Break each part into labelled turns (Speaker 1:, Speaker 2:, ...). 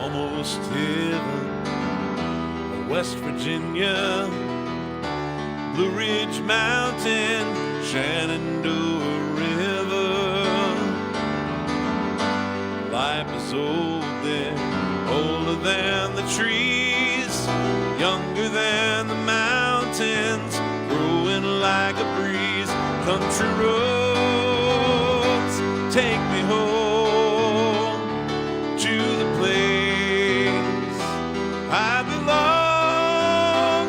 Speaker 1: Almost heaven, West Virginia, Blue Ridge Mountain, Shenandoah River. Life is old there, older than the trees, younger than the mountains, growing like a breeze. Country roads take me home to the place I belong.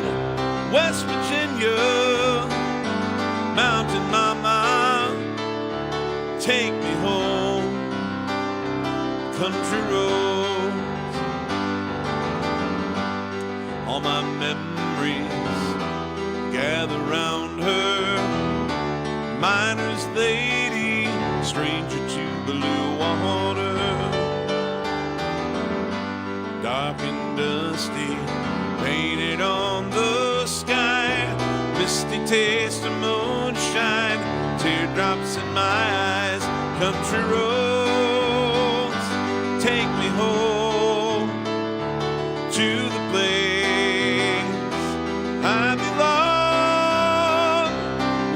Speaker 1: West Virginia, Mountain Mama, take me home. Country roads, all my memories gather round her. Miner's lady, stranger to blue water, dark and dusty, painted on the sky, misty taste of moonshine, teardrops in my eyes. Country roads take me home to the place I belong.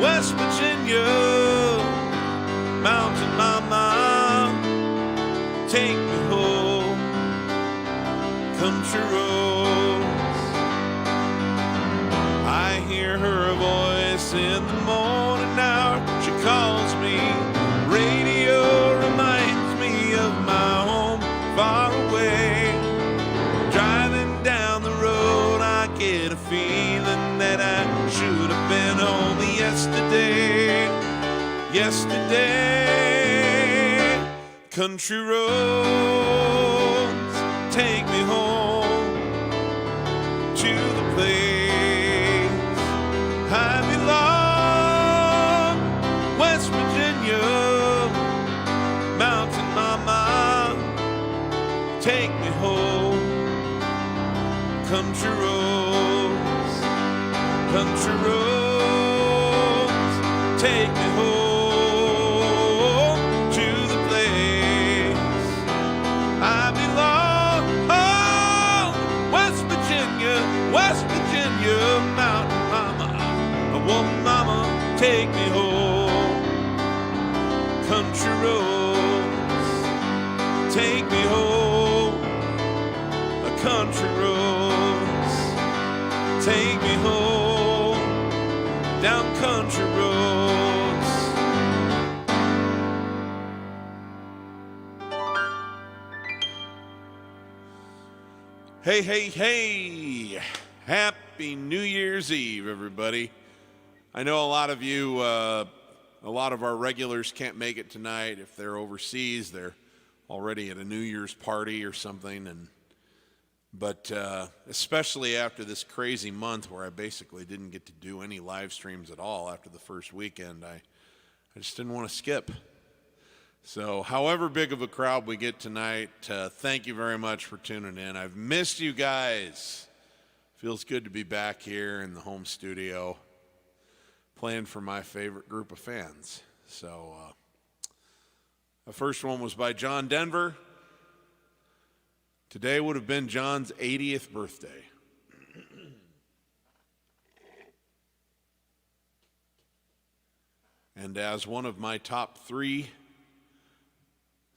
Speaker 1: West Virginia, Mountain Mama, take me home. Country roads, I hear her voice in the morning hour. She calls me, radio reminds me of my home far away. Driving down the road, I get a feeling that I should have been home yesterday. Yesterday, country roads take me home to the place I belong. West Virginia, Mountain Mama, take me home. Country roads, country roads, take me home to the place country roads take me home. The country roads take me home. Down country roads. Hey, hey, hey. Happy New Year's Eve, everybody. I know a lot of you, a lot of our regulars can't make it tonight. If they're overseas, they're already at a New Year's party or something. But especially after this crazy month where I basically didn't get to do any live streams at all after the first weekend, I just didn't want to skip. So however big of a crowd we get tonight, thank you very much for tuning in. I've missed you guys. Feels good to be back here in the home studio playing for my favorite group of fans. So the first one was by John Denver. Today would have been John's 80th birthday. And as one of my top 3,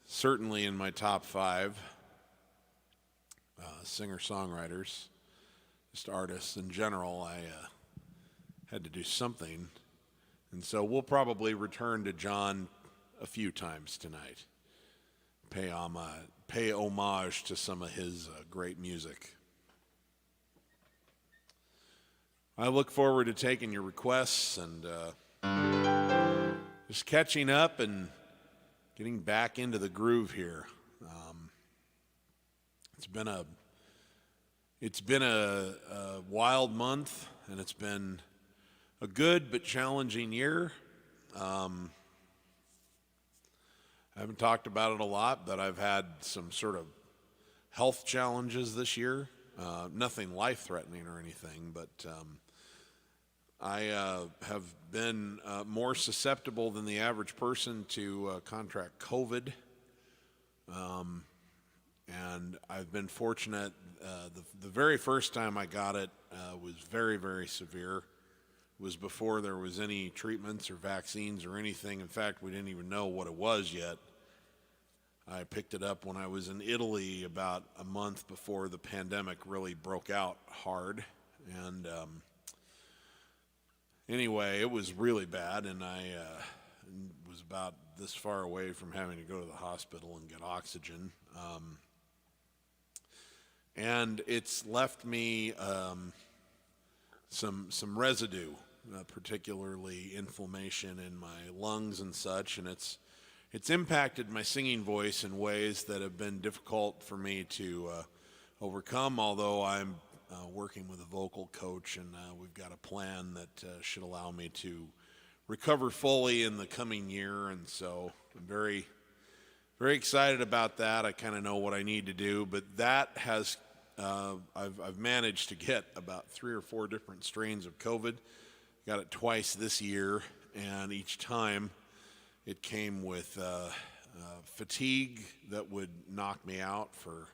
Speaker 1: certainly in my top 5 singer-songwriters, just artists in general, I had to do something. And so we'll probably return to John a few times tonight. Pay homage to some of his great music. I look forward to taking your requests and just catching up and getting back into the groove here. It's been a wild month, and it's been a good but challenging year. I haven't talked about it a lot, but I've had some sort of health challenges this year. Nothing life-threatening or anything, but I have been more susceptible than the average person to contract COVID. And I've been fortunate. The very first time I got it was very, very severe. It was before there was any treatments or vaccines or anything. In fact, we didn't even know what it was yet. I picked it up when I was in Italy about a month before the pandemic really broke out hard. And anyway, it was really bad, and I was about this far away from having to go to the hospital and get oxygen. And it's left me some residue, particularly inflammation in my lungs and such, and it's impacted my singing voice in ways that have been difficult for me to overcome, although I'm working with a vocal coach, and we've got a plan that should allow me to recover fully in the coming year, and so I'm very, very excited about that. I kind of know what I need to do, but that has I've managed to get about 3 or 4 different strains of COVID. Got it twice this year, and each time it came with fatigue that would knock me out for,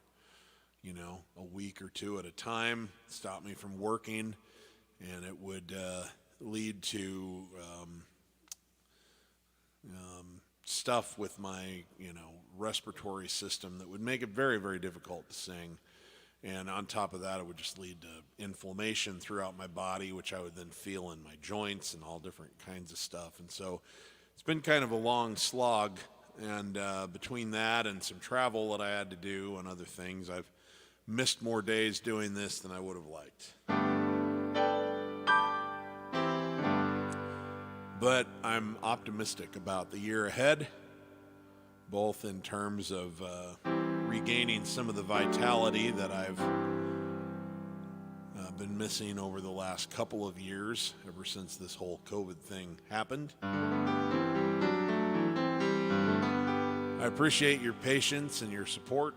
Speaker 1: a week or 2 at a time, stop me from working, and it would lead to stuff with my, respiratory system that would make it very, very difficult to sing. And on top of that, it would just lead to inflammation throughout my body, which I would then feel in my joints and all different kinds of stuff. And so it's been kind of a long slog. And between that and some travel that I had to do and other things, I've missed more days doing this than I would have liked. But I'm optimistic about the year ahead, both in terms of regaining some of the vitality that I've been missing over the last couple of years, ever since this whole COVID thing happened. I appreciate your patience and your support.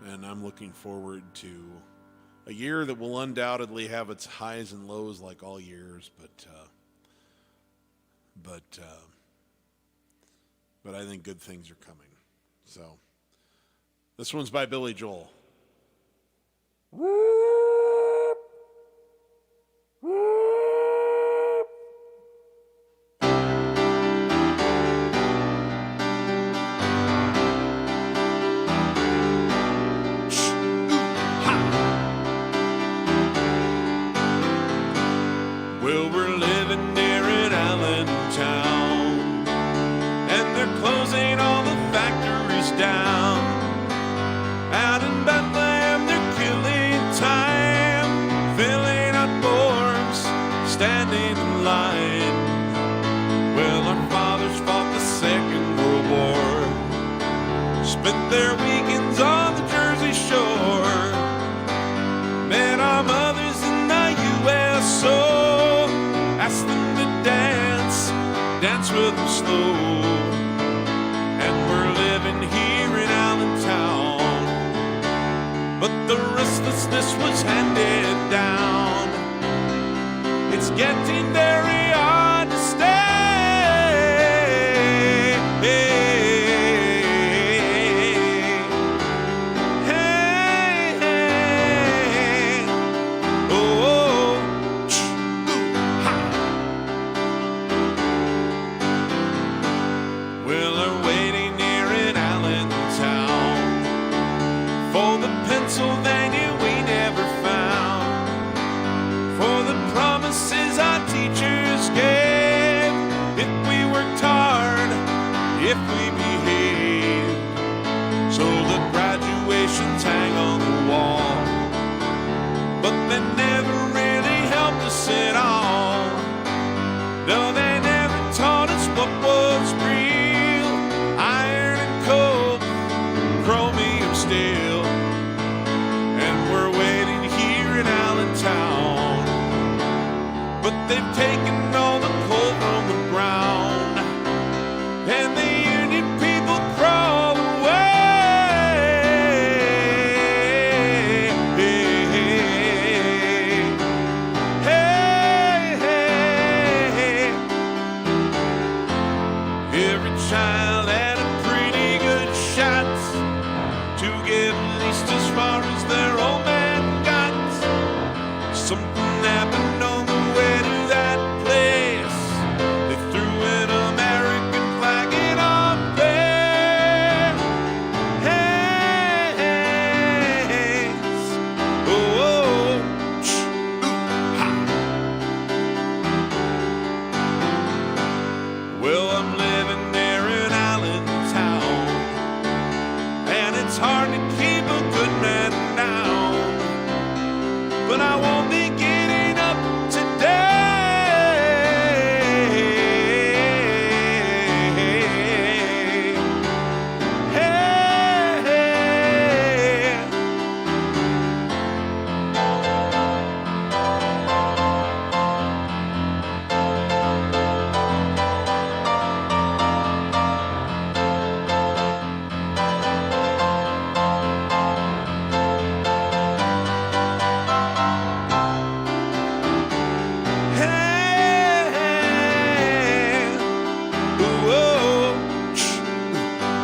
Speaker 1: And I'm looking forward to a year that will undoubtedly have its highs and lows like all years, but I think good things are coming. So this one's by Billy Joel. Whoop, whoop. line. Well, our fathers fought the Second World War, spent their weekends on the Jersey Shore, met our mothers in the USO, asked them to dance with them slow, and we're living here in Allentown, but the restlessness was handed down. It's getting very hard to stay. If we behave, so the graduations hang on the wall, but they never really helped us at all. No, they never taught us what was real. Iron and coke, chromium steel, and we're waiting here in Allentown, but they've taken all the coal from the ground, and the union people crawl away. Hey, hey, hey. Every child had a pretty good shot to get at least as far as their old man got. Something happened on the way to that place. They threw an American flag in our face. Oh, ha. Well, I'm living there in Allentown, and it's hard to keep a good man down, but I won't be getting up today.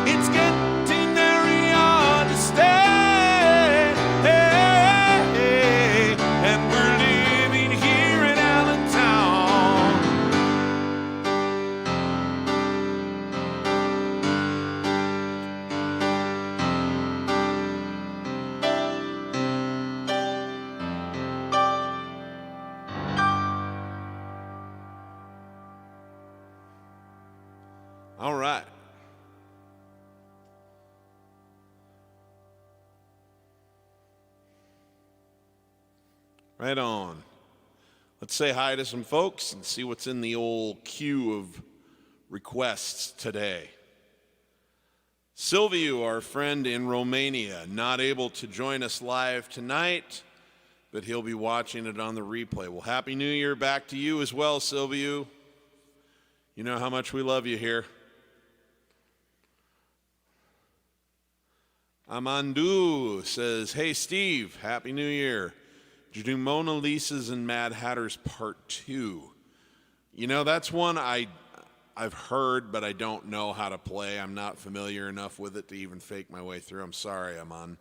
Speaker 1: It's getting very hard to stay, and we're living here in Allentown. All right. Right on. Let's say hi to some folks and see what's in the old queue of requests today. Silviu, our friend in Romania, not able to join us live tonight, but he'll be watching it on the replay. Well, Happy New Year back to you as well, Silviu. You know how much we love you here. Amandu says, hey, Steve, Happy New Year. Did you do Mona Lisa's and Mad Hatter's Part 2? You know, that's one I've heard, but I don't know how to play. I'm not familiar enough with it to even fake my way through. I'm sorry, Aman.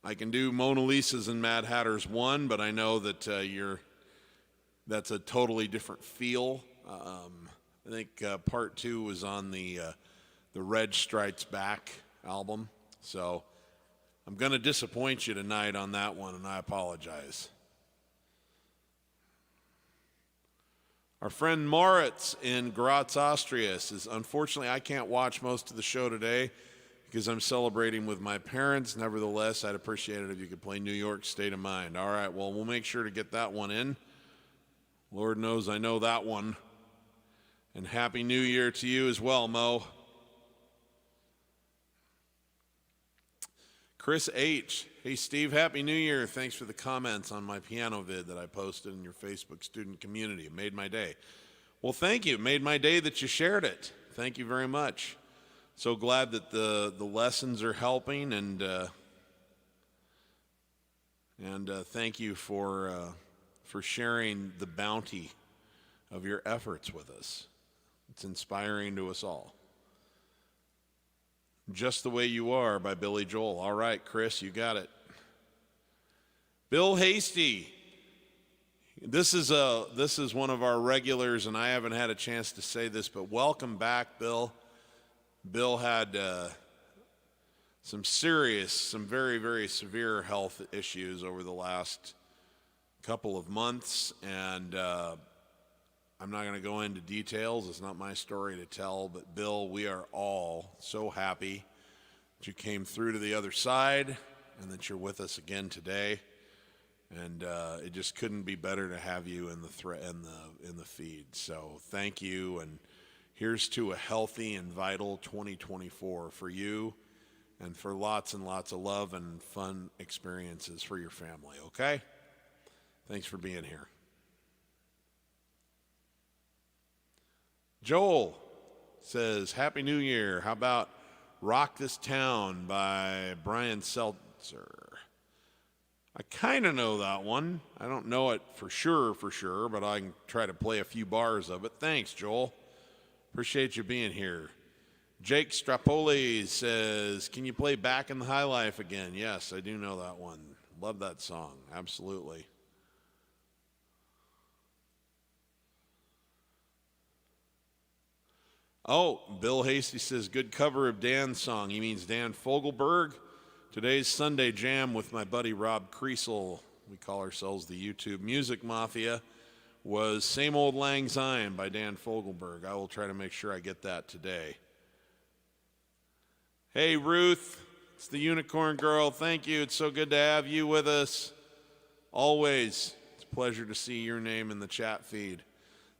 Speaker 1: I can do Mona Lisa's and Mad Hatter's 1, but I know that that's a totally different feel. I think Part 2 was on the Red Strikes Back album. So I'm going to disappoint you tonight on that one, and I apologize. Our friend Moritz in Graz, Austria says, unfortunately, I can't watch most of the show today because I'm celebrating with my parents. Nevertheless, I'd appreciate it if you could play New York State of Mind. All right, well, we'll make sure to get that one in. Lord knows I know that one. And Happy New Year to you as well, Mo. Chris H. Hey, Steve, Happy New Year. Thanks for the comments on my piano vid that I posted in your Facebook student community. It made my day. Well, thank you. It made my day that you shared it. Thank you very much. So glad that the lessons are helping, and thank you for sharing the bounty of your efforts with us. It's inspiring to us all. Just the Way You Are by Billy Joel. All right, Chris, you got it. Bill Hasty. This is one of our regulars, and I haven't had a chance to say this, but welcome back, Bill. Bill had some very, very severe health issues over the last couple of months, and I'm not going to go into details. It's not my story to tell, but Bill, we are all so happy that you came through to the other side and that you're with us again today. And it just couldn't be better to have you in the feed. So thank you, and here's to a healthy and vital 2024 for you, and for lots and lots of love and fun experiences for your family. Okay? Thanks for being here. Joel says, Happy New Year. How about Rock This Town by Brian Seltzer? I kind of know that one. I don't know it for sure, but I can try to play a few bars of it. Thanks, Joel. Appreciate you being here. Jake Strapoli says, can you play Back in the High Life again? Yes, I do know that one. Love that song. Absolutely. Oh, Bill Hasty says, good cover of Dan's song. He means Dan Fogelberg. Today's Sunday jam with my buddy Rob Creasel, we call ourselves the YouTube Music Mafia, was Same Old Lang Syne by Dan Fogelberg. I will try to make sure I get that today. Hey, Ruth, it's the Unicorn Girl. Thank you. It's so good to have you with us. Always. It's a pleasure to see your name in the chat feed.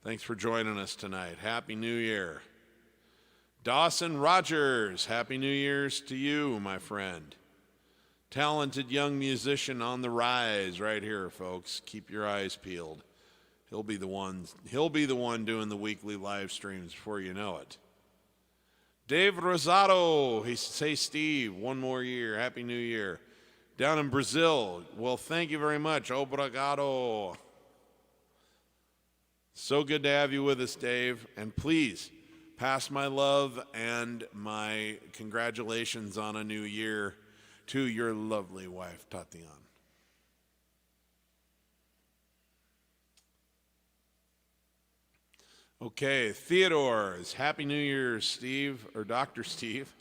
Speaker 1: Thanks for joining us tonight. Happy New Year. Dawson Rogers, Happy New Year's to you, my friend. Talented young musician on the rise right here, folks. Keep your eyes peeled. He'll be the one doing the weekly live streams before you know it. Dave Rosado, he says, hey, Steve, one more year. Happy New Year. Down in Brazil. Well, thank you very much. Obrigado. So good to have you with us, Dave. And please, pass my love and my congratulations on a new year to your lovely wife, Tatiana. Okay, Theodore's Happy New Year, Steve, or Dr. Steve.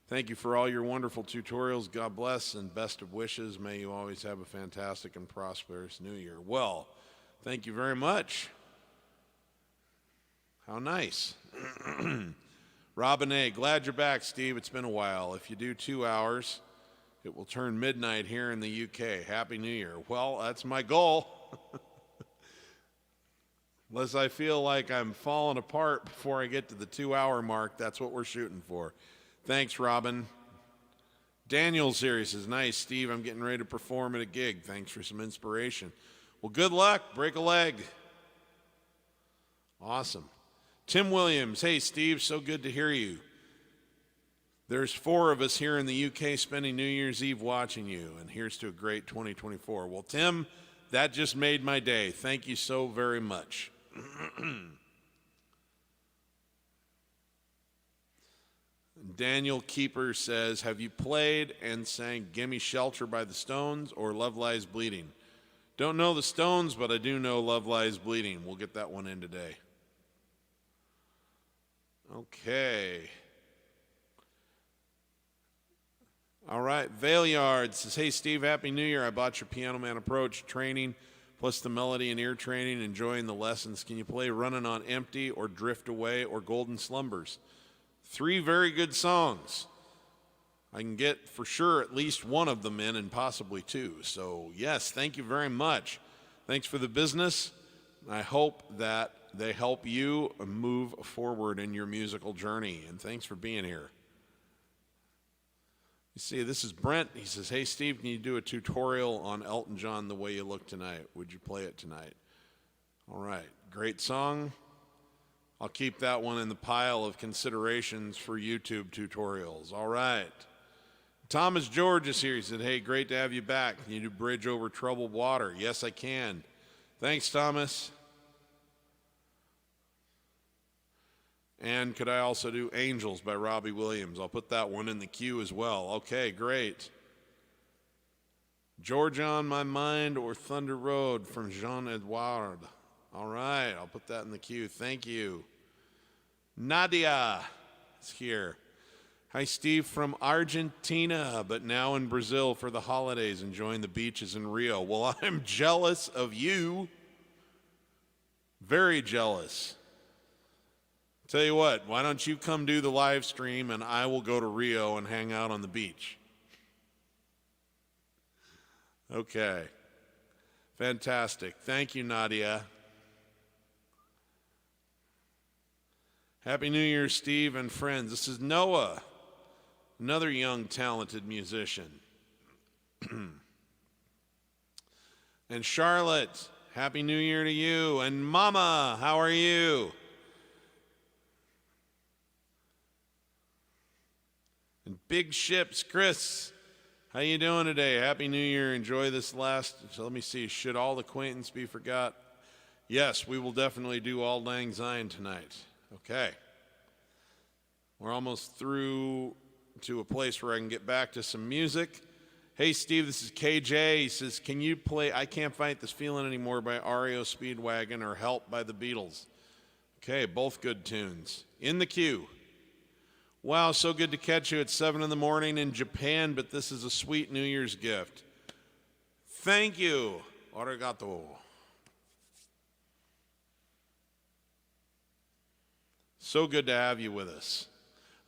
Speaker 1: Thank you for all your wonderful tutorials. God bless and best of wishes. May you always have a fantastic and prosperous new year. Well, thank you very much. How nice. Robin A., glad you're back, Steve. It's been a while. If you do 2 hours, it will turn midnight here in the UK. Happy New Year. Well, that's my goal. Unless I feel like I'm falling apart before I get to the 2-hour mark, that's what we're shooting for. Thanks, Robin. Daniel series is nice, Steve. I'm getting ready to perform at a gig. Thanks for some inspiration. Well, good luck. Break a leg. Awesome. Tim Williams, hey, Steve, so good to hear you. There's 4 of us here in the UK spending New Year's Eve watching you, and here's to a great 2024. Well, Tim, that just made my day. Thank you so very much. Daniel Keeper says, have you played and sang Gimme Shelter by the Stones or Love Lies Bleeding? Don't know the Stones, but I do know Love Lies Bleeding. We'll get that one in today. Okay. All right. Valeyard says, hey, Steve, Happy New Year. I bought your Piano Man Approach training, plus the melody and ear training, enjoying the lessons. Can you play Running on Empty or Drift Away or Golden Slumbers? 3 very good songs. I can get for sure at least one of them in and possibly 2. So, yes, thank you very much. Thanks for the business. I hope that they help you move forward in your musical journey. And thanks for being here. You see, this is Brent. He says, hey, Steve, can you do a tutorial on Elton John, The Way You Look Tonight? Would you play it tonight? All right. Great song. I'll keep that one in the pile of considerations for YouTube tutorials. All right. Thomas George is here. He said, hey, great to have you back. Can you do Bridge Over Troubled Water? Yes, I can. Thanks, Thomas. And could I also do Angels by Robbie Williams? I'll put that one in the queue as well. Okay, great. Georgia on My Mind or Thunder Road from Jean-Edouard. All right, I'll put that in the queue. Thank you. Nadia is here. Hi, Steve, from Argentina, but now in Brazil for the holidays, enjoying the beaches in Rio. Well, I'm jealous of you. Very jealous. Tell you what, why don't you come do the live stream and I will go to Rio and hang out on the beach. Okay. Fantastic. Thank you, Nadia. Happy New Year, Steve and friends. This is Noah, another young, talented musician. And Charlotte, Happy New Year to you. And Mama, how are you? And Big Ships, Chris, how you doing today? Happy New Year. Enjoy this last, so let me see, should all acquaintance be forgot? Yes, we will definitely do Auld Lang Syne tonight. Okay. We're almost through to a place where I can get back to some music. Hey, Steve, this is KJ. He says, can you play I Can't Fight This Feeling Anymore by REO Speedwagon or Help by the Beatles? Okay, both good tunes. In the queue. Wow, so good to catch you at 7 in the morning in Japan, but this is a sweet New Year's gift. Thank you. Arigato. So good to have you with us.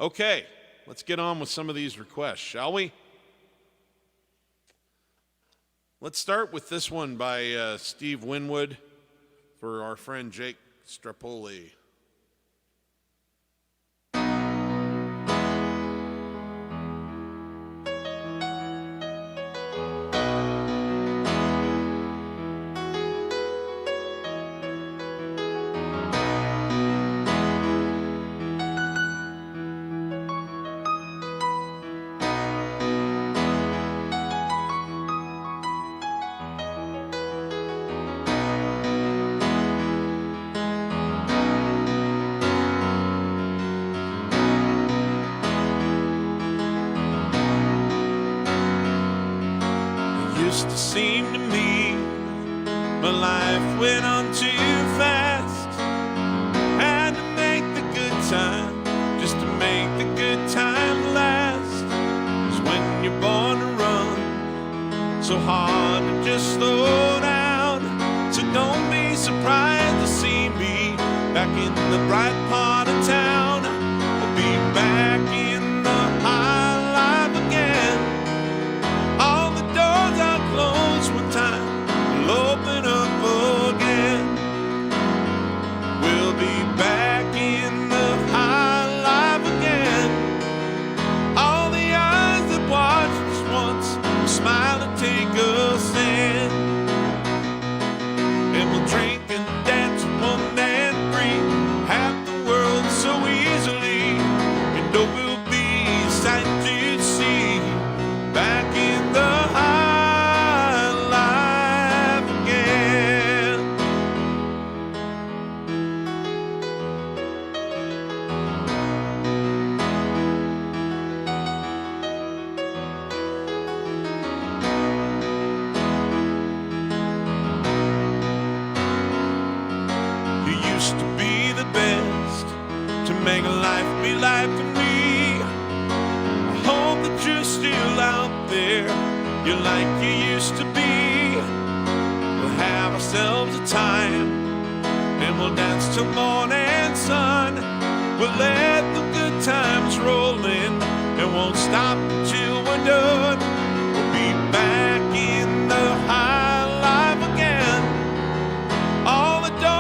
Speaker 1: Okay, let's get on with some of these requests, shall we? Let's start with this one by Steve Winwood for our friend Jake Strapoli. Used to seem to me my life went on too fast. Had to make the good time, just to make the good time last. 'Cause when you're born to run, so hard to just slow down. So don't be surprised to see me back in the bright part of town. I'll be back in the high life again. All the doors are closed one time, will open up again. We'll be back in the high life again. All the eyes that watched us once will smile and take us in. And we'll drink and dance with one and free, have the world so easily. And hope we'll be a sight to see, back in the high life again. You used to be the best, to make life be life to me. I hope that you're still out there, you're like you used to be. We'll have ourselves a time, and we'll dance till morning sun. We'll let the good times roll in, and won't stop until we're done. We'll be back in the high life again. All the doors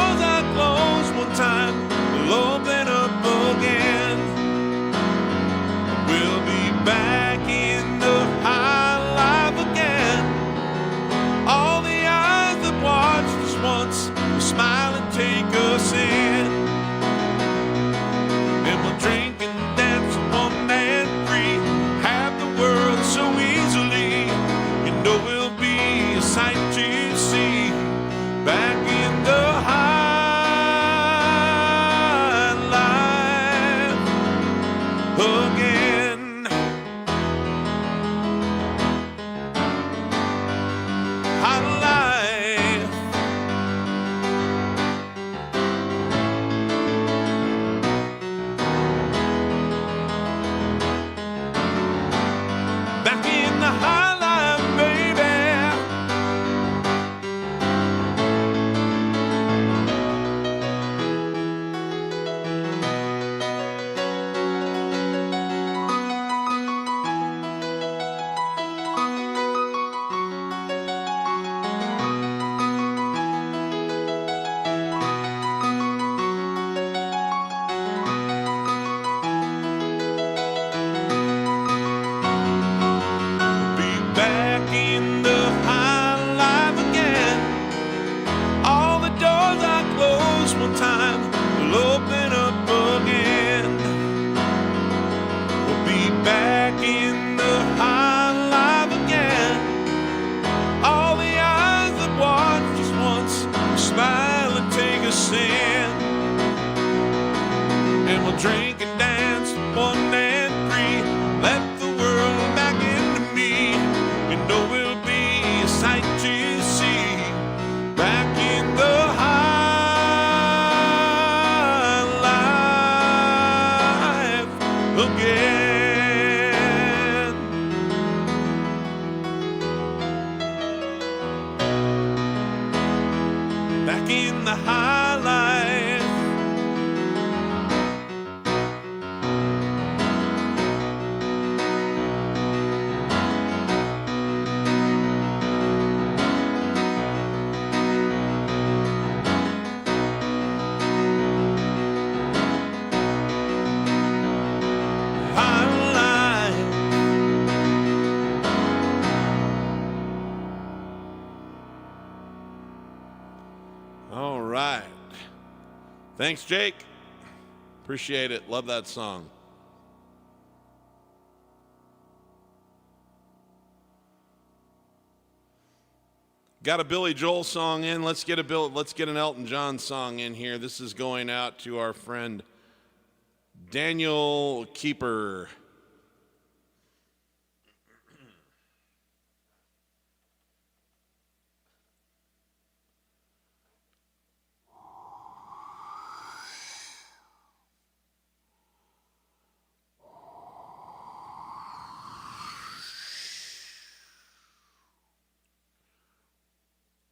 Speaker 1: normal time will open up again. We'll be back in the high life again. All the eyes that watched us once will smile and take a stand. And we'll drink and dance, 1 and 3. Let the world back into me. You know we'll be a sight to see. Back in the high life again. Back in the high life. All right. Thanks, Jake. Appreciate it. Love that song. Got a Billy Joel song in. Let's get an Elton John song in here. This is going out to our friend Daniel Keeper.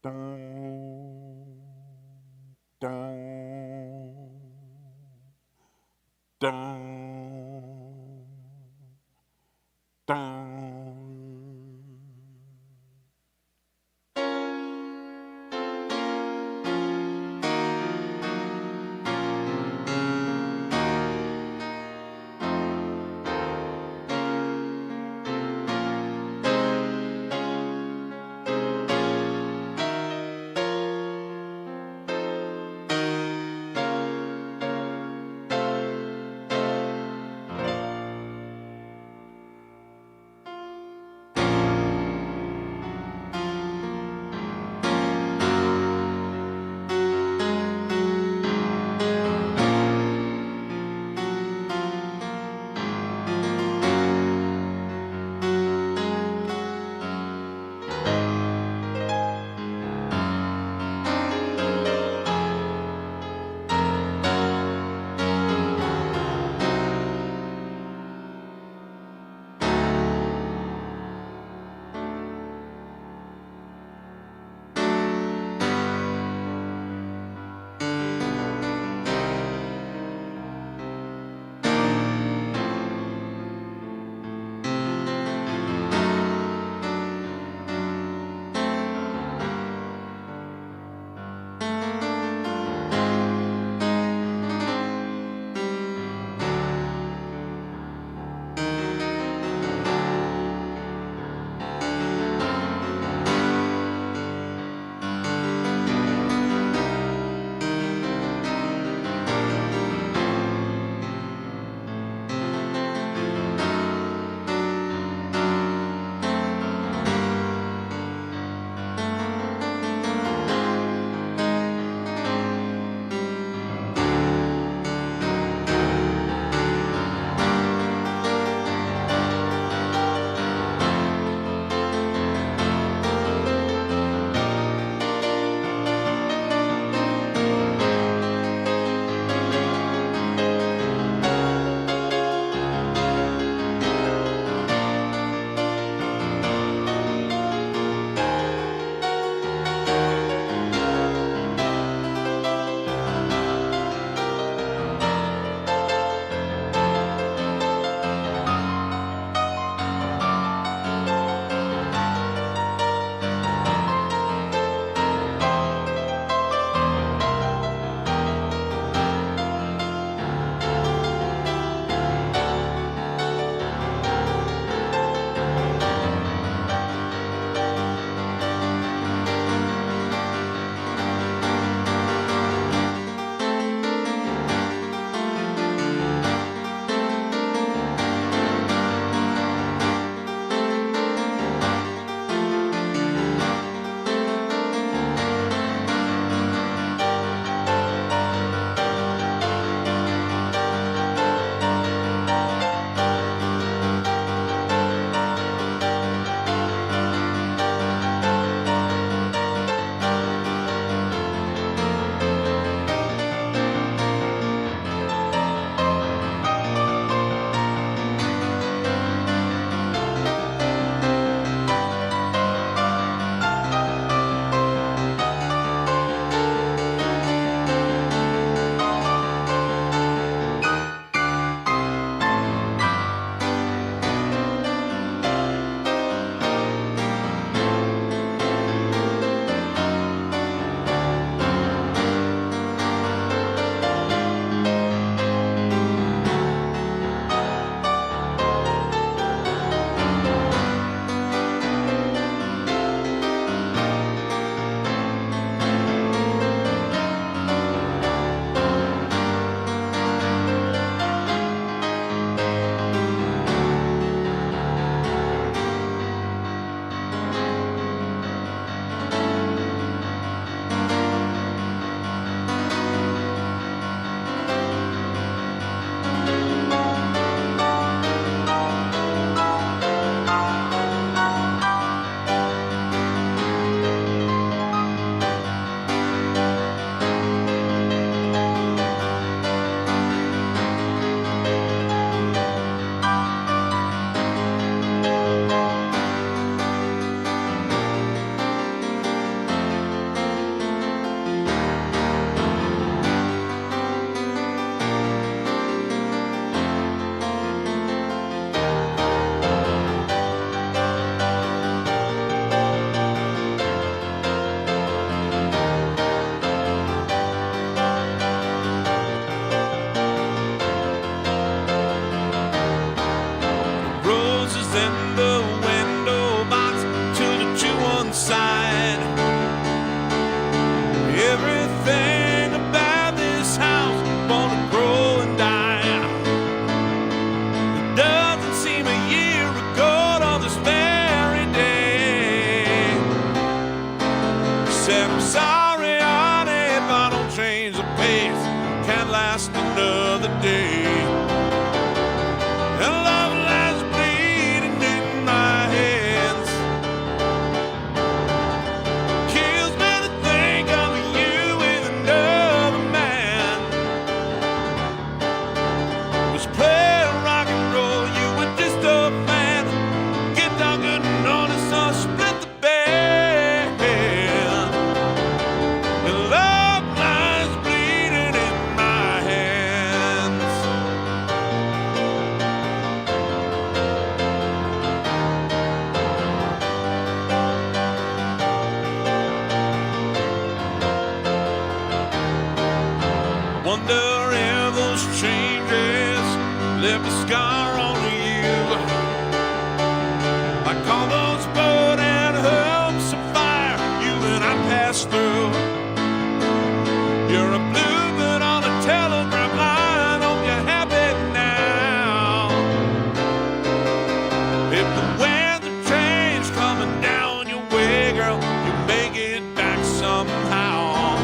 Speaker 1: Dun, dun, dun, dun. last another day. And love lies bleeding in my hands. Kills me to think of you with another man. Was playing rock and roll, you were just a fan. Guitar couldn't notice us split the band. And love lies bleeding in my hands. Wonder if those changes left a scar on you. Like all those burning hopes of fire you and I passed through. You're a bluebird on a telegraph line. Hope you're happy now. If the winds of change coming down your way, girl, you make it back somehow.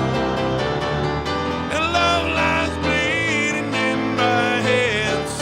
Speaker 1: And love lies bleeding in my hands.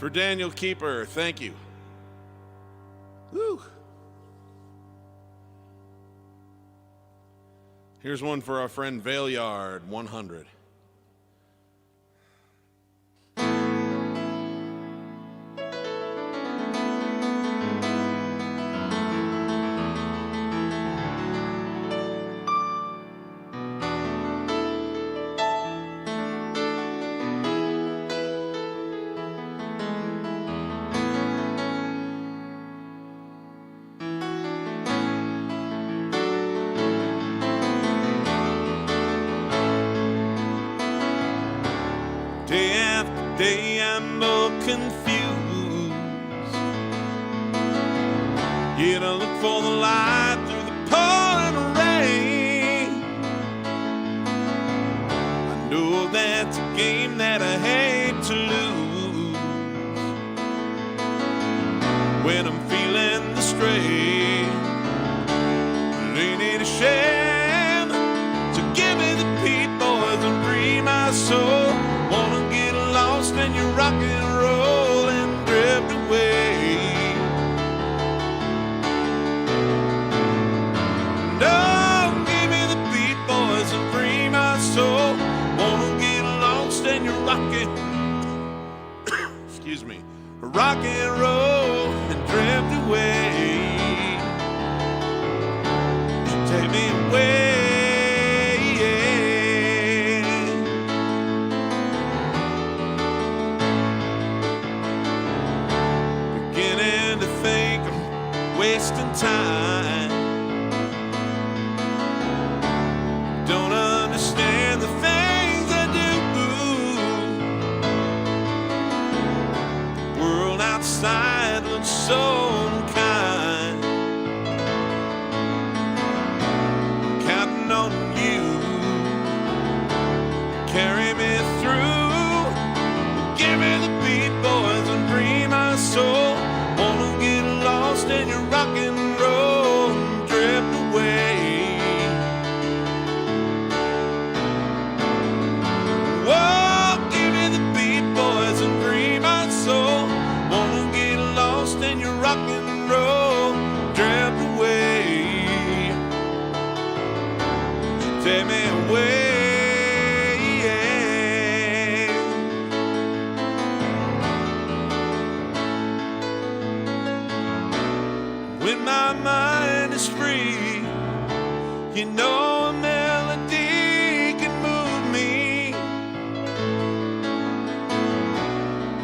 Speaker 1: For Daniel Keeper, thank you. Woo. Here's one for our friend Valeyard, 100. Day after day I'm more confused, yet I look for the light through the pouring rain. I know that's a game that I hate to lose when I'm feeling the strain. But ain't it a shame? So give me the Pete Boys and free my soul. Wanna get lost in your rock and roll and drift away. No, give me the Beat Boys and free my soul. Wanna get lost in your rock and excuse me, rock and roll and drift away. Take me away. Wasting time, don't understand the things I do. The world outside looks so unkind. I'm counting on you to carry me through. Give me the Beat Boys and free my soul. Wanna get lost in your rock and roll and drift away. Whoa, give me the Beat Boys and free my soul. Wanna get lost in your rock and roll, drift away. Take me away. When my mind is free, you know a melody can move me.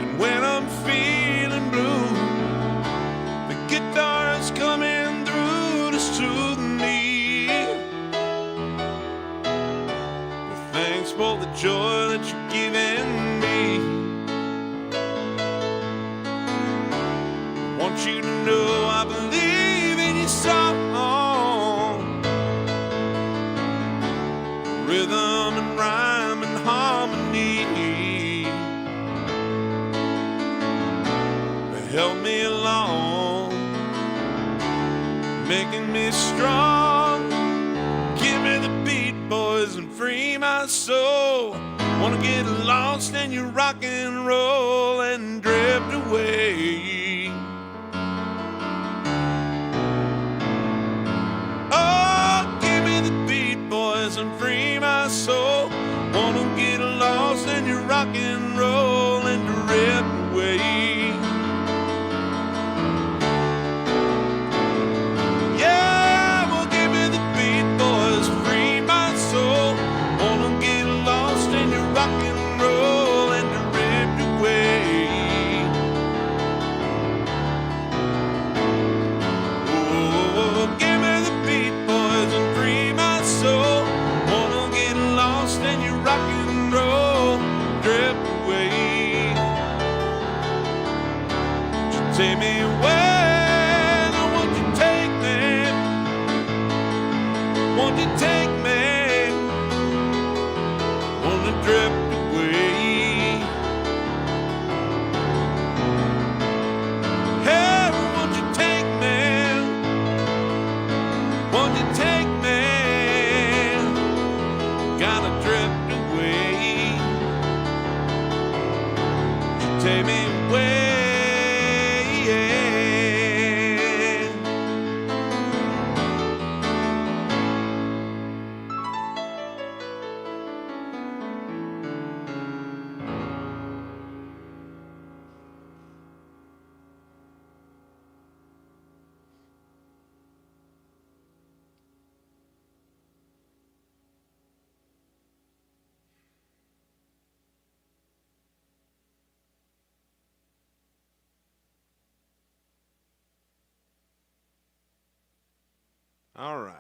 Speaker 1: And when I'm feeling blue, the guitar is coming through to soothe me. Well, thanks for the joy that you're giving me. I want you to know I believe in your song, rhythm and rhyme and harmony. Help me along, making me strong. Give me the Beat Boys and free my soul. Wanna get lost in your rock and roll and drift away. Oh, give me the Beat Boys and free my soul. Wanna get lost in your rock and roll and drift away. Yeah, well, give me the Beat Boys, free my soul. Wanna get lost in your rock and roll and drift away. Oh, give me the Beat Boys and free my soul. Wanna get lost in your rock and roll, drift away. Take me where I want you to take me. Won't you take me? Wanna drift away. Hey, won't you take me? Won't you take me? Gotta drift away. Take me away. All right.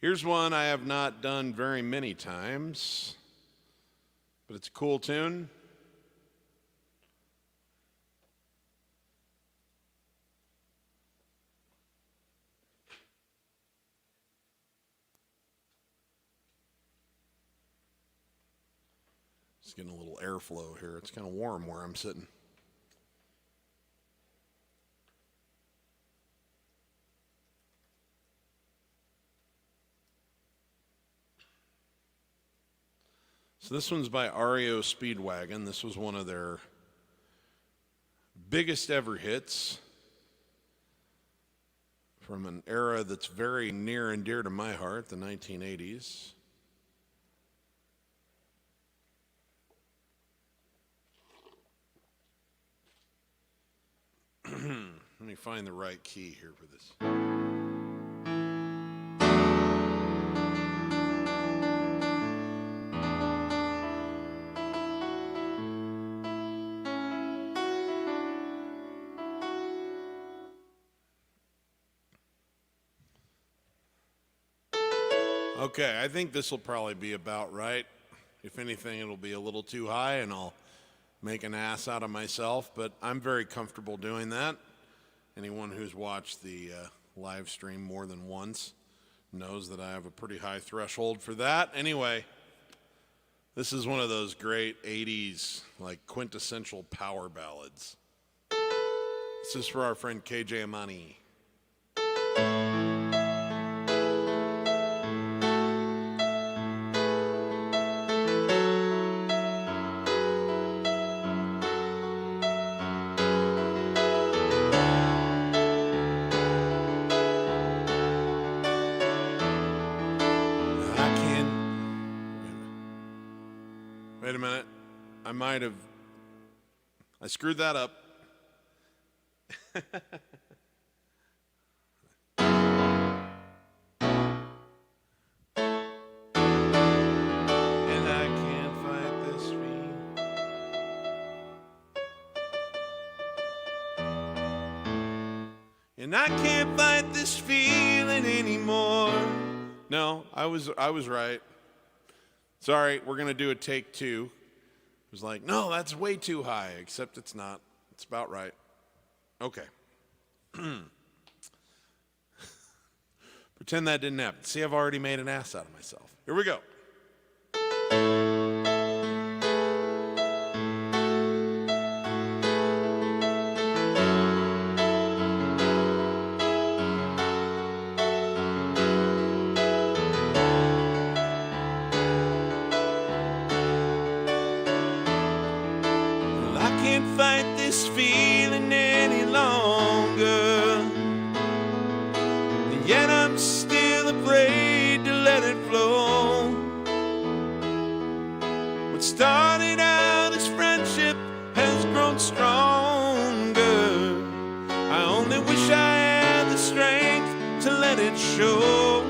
Speaker 1: Here's one I have not done very many times, but it's a cool tune. It's getting a little airflow here. It's kind of warm where I'm sitting. So this one's by REO Speedwagon. This was one of their biggest ever hits from an era that's very near and dear to my heart, the 1980s. Let me find the right key here for this. Okay, I think this will probably be about right. If anything, it'll be a little too high and I'll make an ass out of myself, but I'm very comfortable doing that. Anyone who's watched the live stream more than once knows that I have a pretty high threshold for that. Anyway, this is one of those great 80s, like quintessential power ballads. This is for our friend KJ Amani. Wait a minute. I screwed that up. And I can't fight this feeling. And I can't fight this feeling anymore. No, I was right. Sorry, we're going to do a take two. It was like, no, that's way too high, except it's not. It's about right. Okay. Pretend that didn't happen. See, I've already made an ass out of myself. Here we go. Can't fight this feeling any longer, and yet I'm still afraid to let it flow. What started out as friendship has grown stronger. I only wish I had the strength to let it show.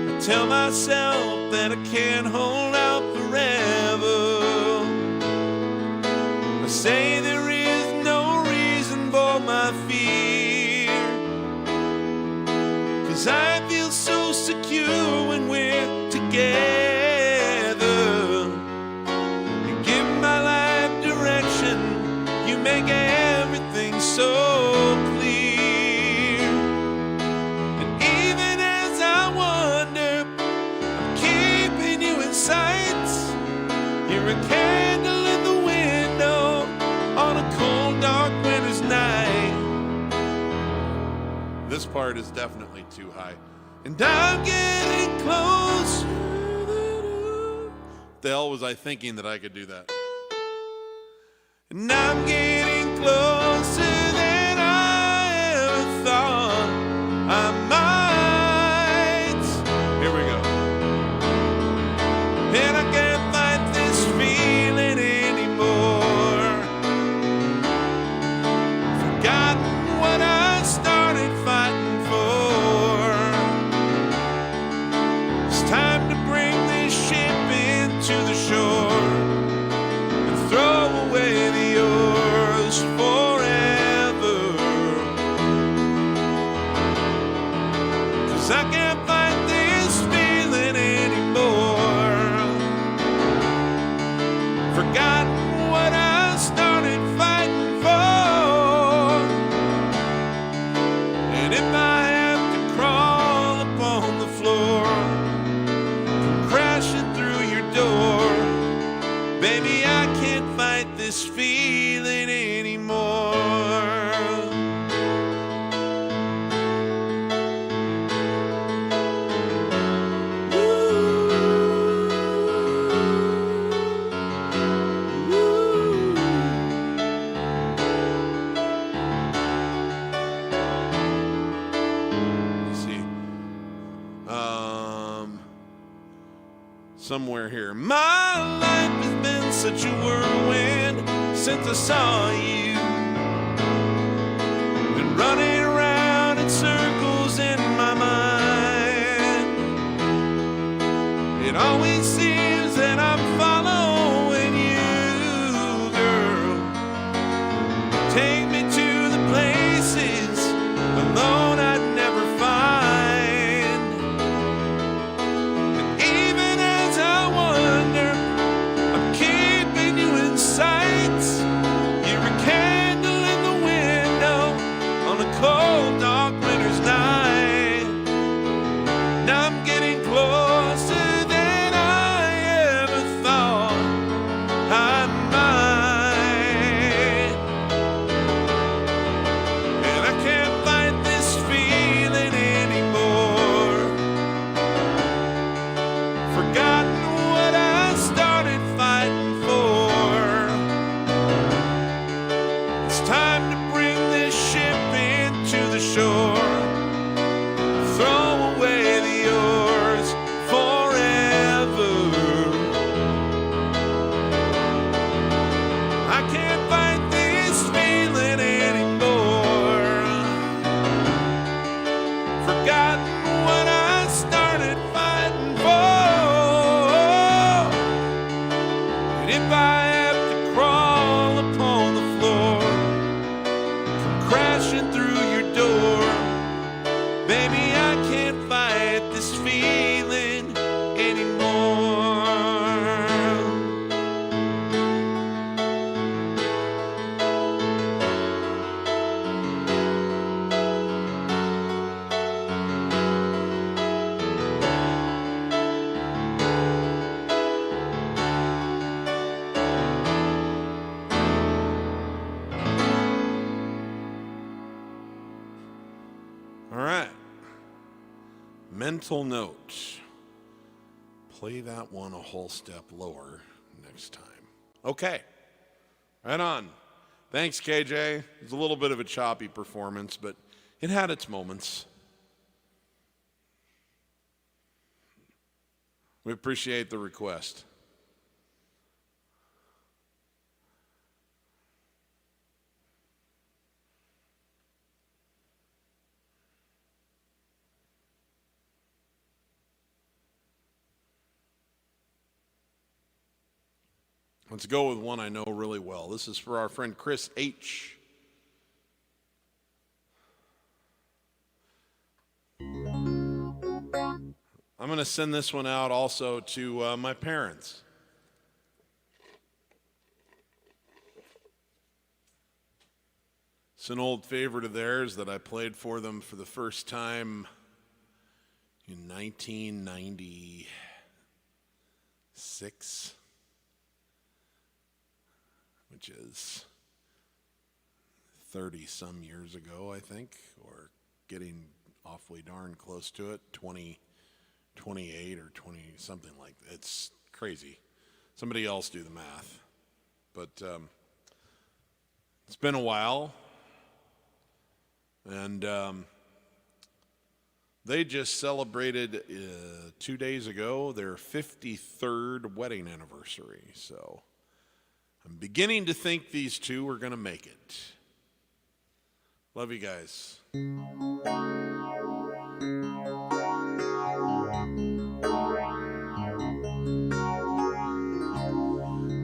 Speaker 1: I tell myself that I can't hold out forever. Say there is no reason for my fear, 'cause I feel so secure when we're together. You give my life direction, you make everything so clear. And even as I wonder, I'm keeping you in sight. You're a candle in the window on a cold, dark winter's night. This part is definitely too high. And I'm getting closer. What the hell was I thinking that I could do that? And I'm getting closer than I ever thought I might. Here we go. And I can't fight this feeling anymore. Forgotten what I started fighting for. It's time to bring this ship into the shore and throw away the oars forever. 'cause I can't fight this feeling anymore. Forgotten what I started fighting for, and if I have to crawl upon the floor, come crashing through your door, baby, I can't fight this feeling anymore. Somewhere here. My life has been such a whirlwind since I saw you. Been running around in circles in my mind. It always seems that I'm following you, girl. Take me to the places alone I'd never find. You're a candle in the window on a cold, dark winter's night. Now I'm getting closer than I ever thought I might. And I can't fight this feeling anymore. Forgotten what I started fighting for. Time to bring this ship into the shore. Throw away the oars forever. I can't fight this feeling anymore. Forgotten what I started fighting for. And if I have to crawl upon the floor, crashing through your door, baby, I can't fight this feeling anymore. All right. Mental note. Play that one a whole step lower next time. Okay. Right on. Thanks, KJ. It was a little bit of a choppy performance, but it had its moments. We appreciate the request. Let's go with one I know really well. This is for our friend Chris H. I'm going to send this one out also to my parents. It's an old favorite of theirs that I played for them for the first time in 1996. Which is 30-some years ago, I think, or getting awfully darn close to it, 28 or 20, something like that. It's crazy. Somebody else do the math. But it's been a while, and they just celebrated 2 days ago their 53rd wedding anniversary, so I'm beginning to think these two are going to make it. Love you guys.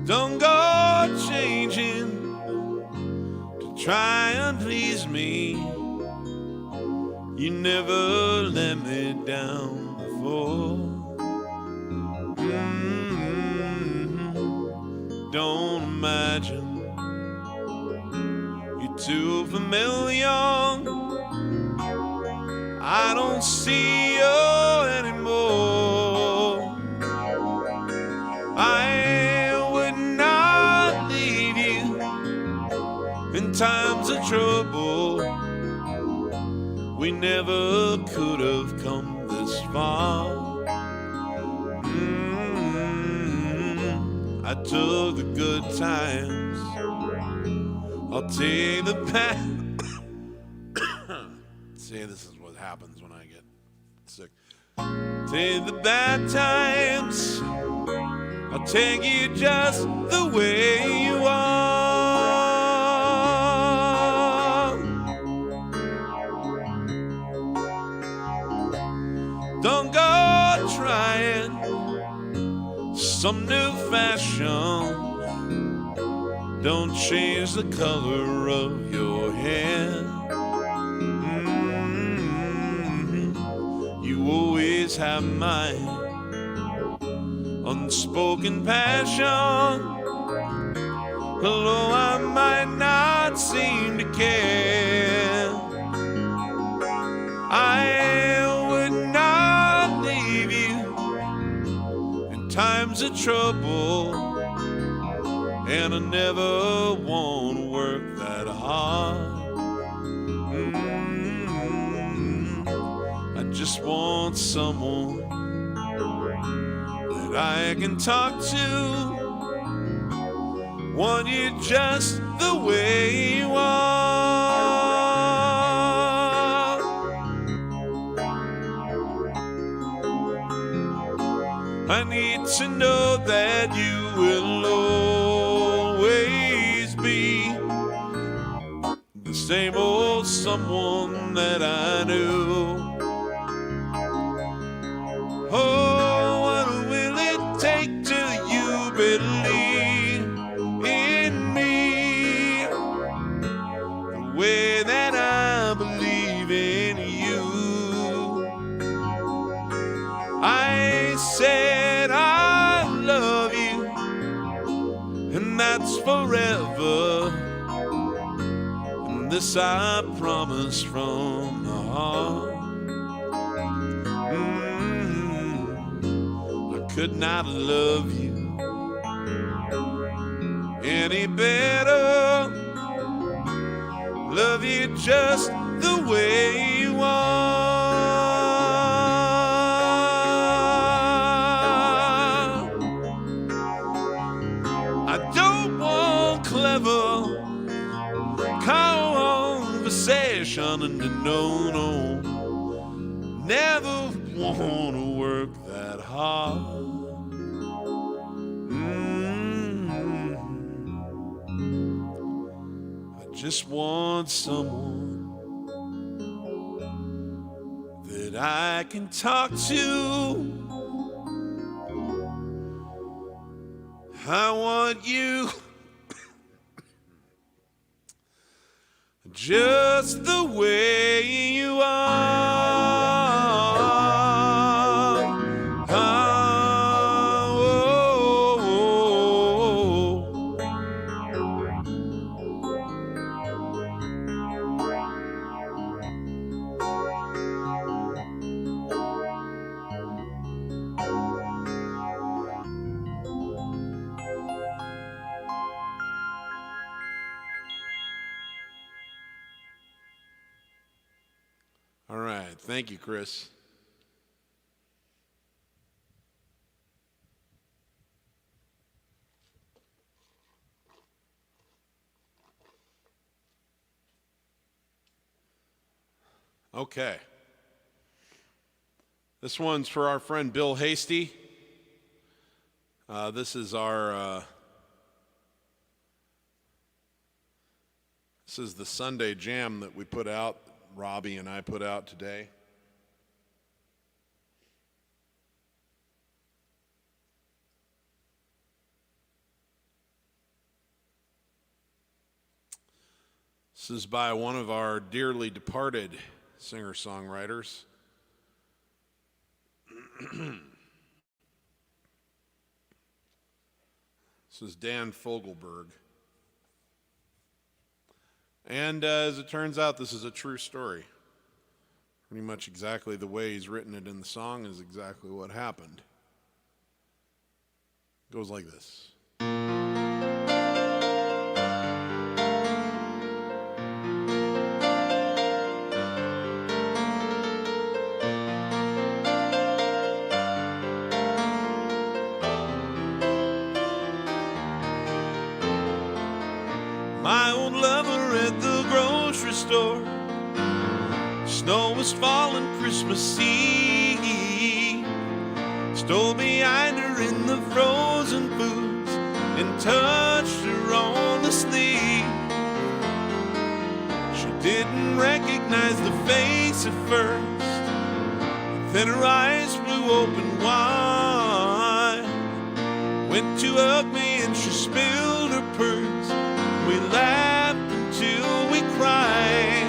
Speaker 1: Don't go changing to try and please me. You never let me down before. Don't imagine you're too familiar. I don't see you anymore. I would not leave you in times of trouble. We never could have come this far. I took the good times. I'll take the bad. See, this is what happens when I get sick. Take the bad times. I'll take you just the way you are. Don't go trying some new fashion. Don't change the color of your hair. You always have my unspoken passion. Although I might not seem to care, I would not leave you in times of trouble. And I never want to work that hard. I just want someone that I can talk to. Want you just the way you are. I need to know that you will always be the same old someone that I knew. Oh, what will it take till you believe in me the way that I believe in you? I said I love you, and that's forever. And this I promise from the heart. I could not love you any better. Love you just the way you are. I don't want clever conversation, and no, never want to work that hard. I just want someone that I can talk to. I want you just the way you are. All right, thank you, Chris. Okay. This one's for our friend Bill Hasty. This is our this is the Sunday jam that we put out, Robbie and I put out today. This is by one of our dearly departed singer-songwriters, This is Dan Fogelberg. And as it turns out, this is a true story. Pretty much exactly the way he's written it in the song is exactly what happened. It goes like this. My old lover at the grocery store. Snow was falling Christmas Eve. Stole behind her in the frozen boots and touched her on the sleeve. She didn't recognize the face at first, then her eyes flew open wide. Went to hug me and she spilled her purse. We laughed until we cried.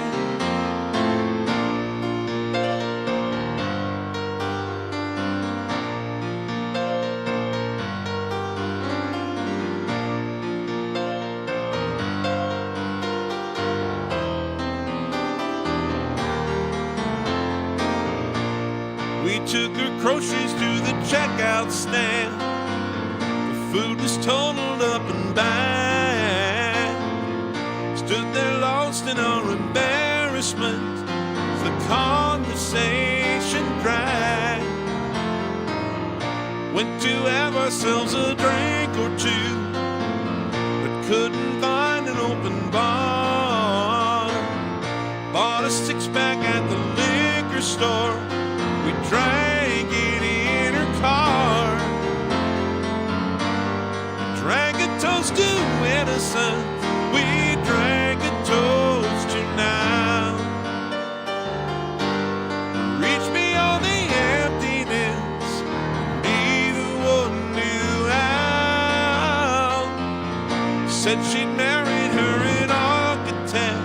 Speaker 1: We took her groceries to the checkout stand. The food was totaled up and back. Stood there lost in our embarrassment as the conversation dragged. Went to have ourselves a drink or two, but couldn't find an open bar. Bought a six-pack at the liquor store. We drank it in her car. Drank a toast to innocence. We drank a toast to now. Reach beyond the emptiness, neither one knew how. Said she'd married her an architect,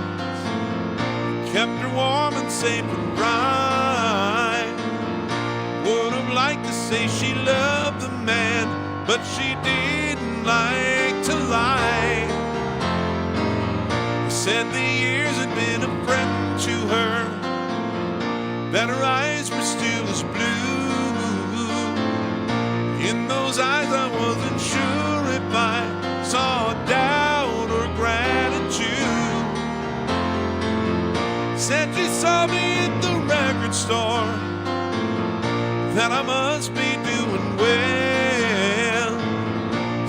Speaker 1: kept her warm and safe and bright. Would have liked to say she loved the man, but she didn't like to lie. Said the years had been a friend to her, that her eyes were still as blue. In those eyes I wasn't sure if I saw doubt or gratitude. Said she saw me at the record store, that I must be doing well.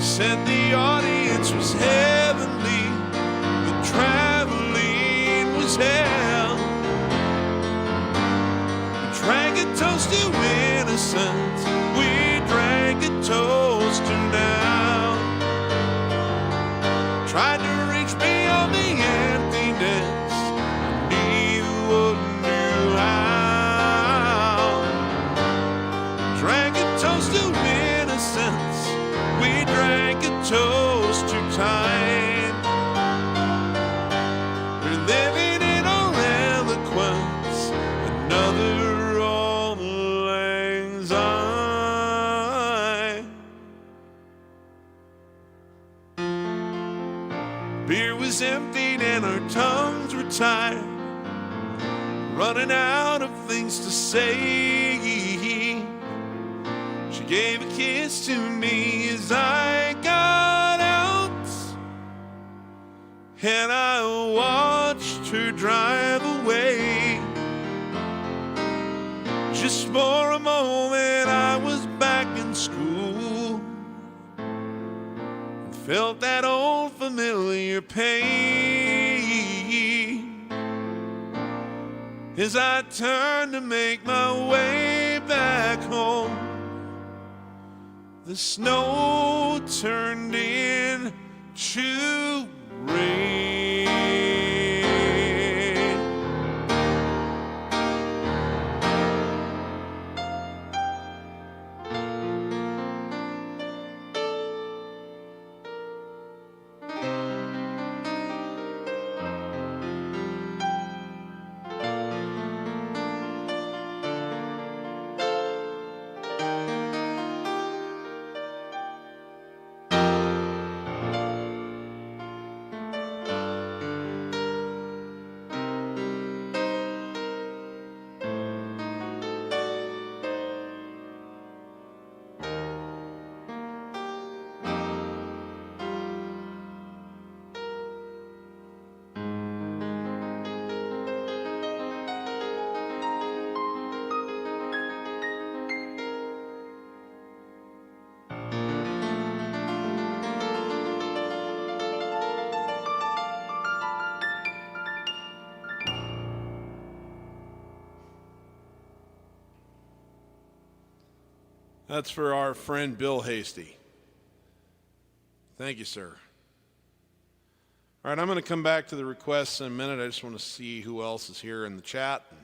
Speaker 1: Said the audience was heavenly, traveling was hell. We drank a toast to innocence. We drank a toast to now. Tried to reach beyond the emptiness, neither one knew how. Drank a toast to innocence. We drank a toast to time. Living in our eloquence, another Auld Lang Syne. Beer was emptied and our tongues were tired, running out of things to say. She gave a kiss to me as I got out, and I watched her drive away. Just for a moment I was back in school and felt that old familiar pain as I turned to make my way back home. The snow turned into rain. That's for our friend Bill Hasty. Thank you, sir. All right, I'm going to come back to the requests in a minute. I just want to see who else is here in the chat and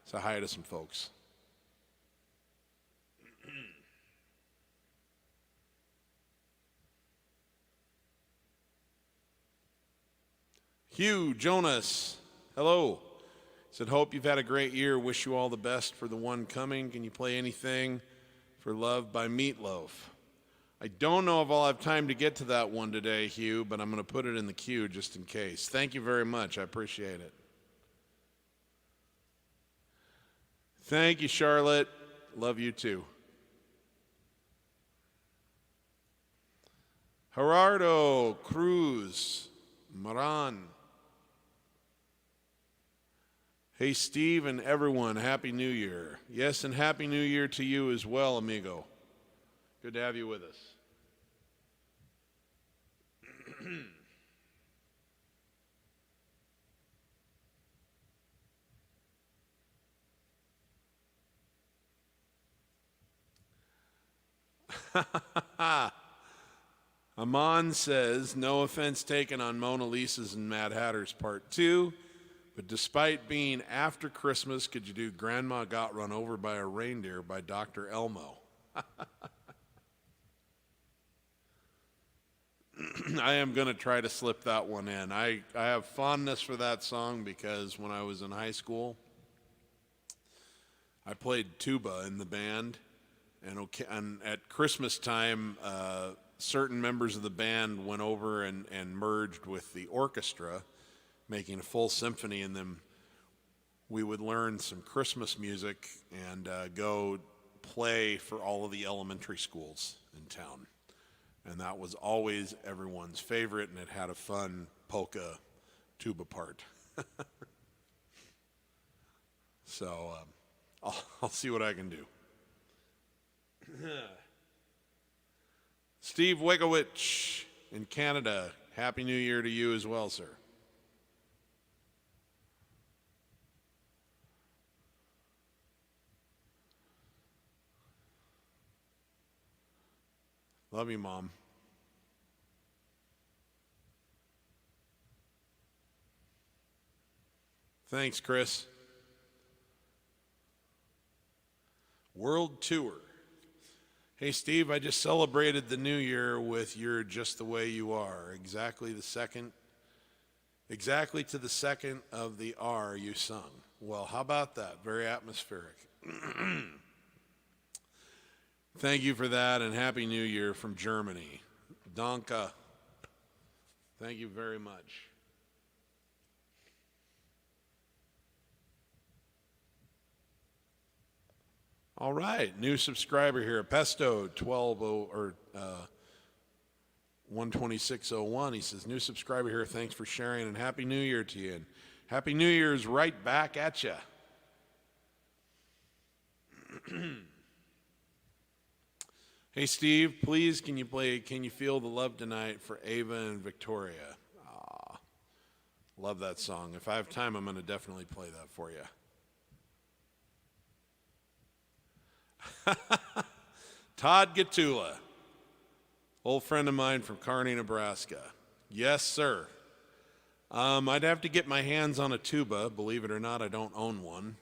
Speaker 1: say hi to some folks. Hugh Jonas, hello. Said, hope you've had a great year. Wish you all the best for the one coming. Can you play anything for Love by Meatloaf? I don't know if I'll have time to get to that one today, Hugh, but I'm going to put it in the queue just in case. Thank you very much. I appreciate it. Thank you, Charlotte. Love you too. Gerardo Cruz Moran. Hey, Steve and everyone, Happy New Year. Yes, and Happy New Year to you as well, amigo. Good to have you with us. Amon says, no offense taken on Mona Lisa's and Mad Hatter's Part 2, but despite being after Christmas, could you do Grandma Got Run Over by a Reindeer by Dr. Elmo? I am going to try to slip that one in. I have fondness for that song because when I was in high school, I played tuba in the band, and at Christmas time, certain members of the band went over and merged with the orchestra, making a full symphony, and then we would learn some Christmas music and go play for all of the elementary schools in town. And that was always everyone's favorite, and it had a fun polka tuba part. So I'll see what I can do. Steve Wigowich in Canada, Happy New Year to you as well, sir. Love you, Mom. Thanks, Chris. World Tour. Hey, Steve, I just celebrated the new year with You're Just the Way You Are. Exactly to the second of the R you sung. Well, how about that? Very atmospheric. Thank you for that, and Happy New Year from Germany. Danke. Thank you very much. All right, new subscriber here, Pesto 12601. He says, new subscriber here, thanks for sharing, and Happy New Year to you. And Happy New Year's right back at you. Hey, Steve, please can you play Can You Feel the Love Tonight for Ava and Victoria? Love that song. If I have time, I'm going to definitely play that for you. Todd Gatula, old friend of mine from Kearney, Nebraska. Yes, sir. I'd have to get my hands on a tuba. Believe it or not, I don't own one.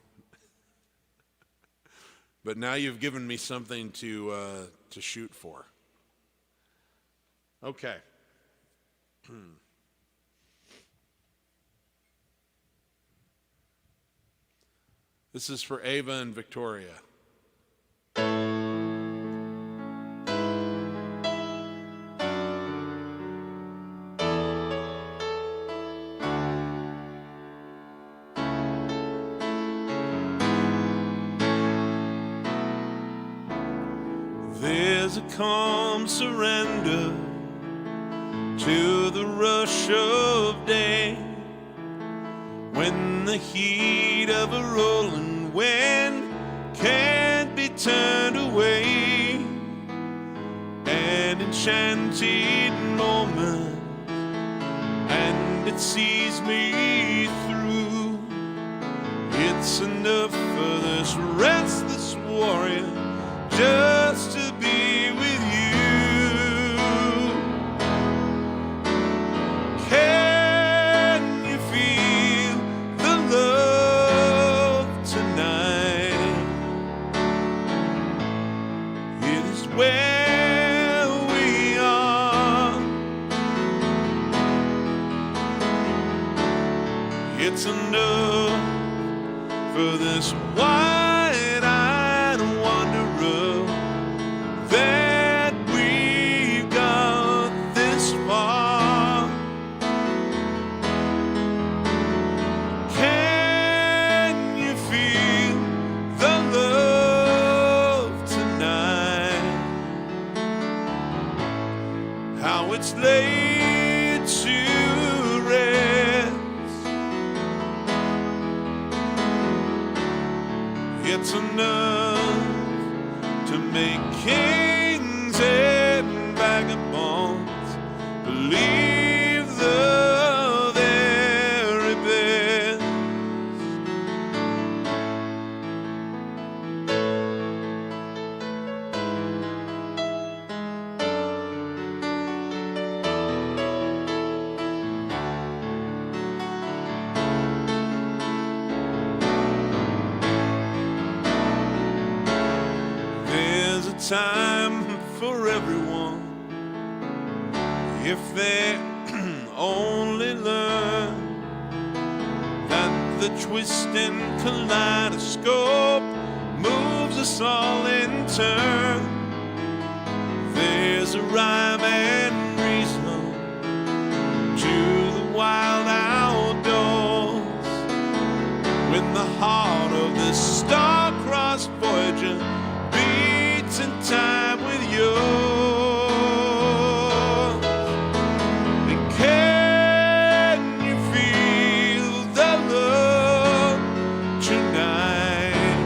Speaker 1: But now you've given me something to shoot for. Okay. This is for Ava and Victoria. There's a calm surrender to the rush of day when the heat of a rolling wind can't be turned away. An enchanted moment, and it sees me through. It's enough for this restless warrior just to It's enough to make kings and vagabonds believe the very best. There's a time for everyone if they only learn that the twisting kaleidoscope moves us all in turn. There's a rhyme and reason to the wild outdoors when the heart of this star-crossed Voyager beats in time with yours. And can you feel the love tonight?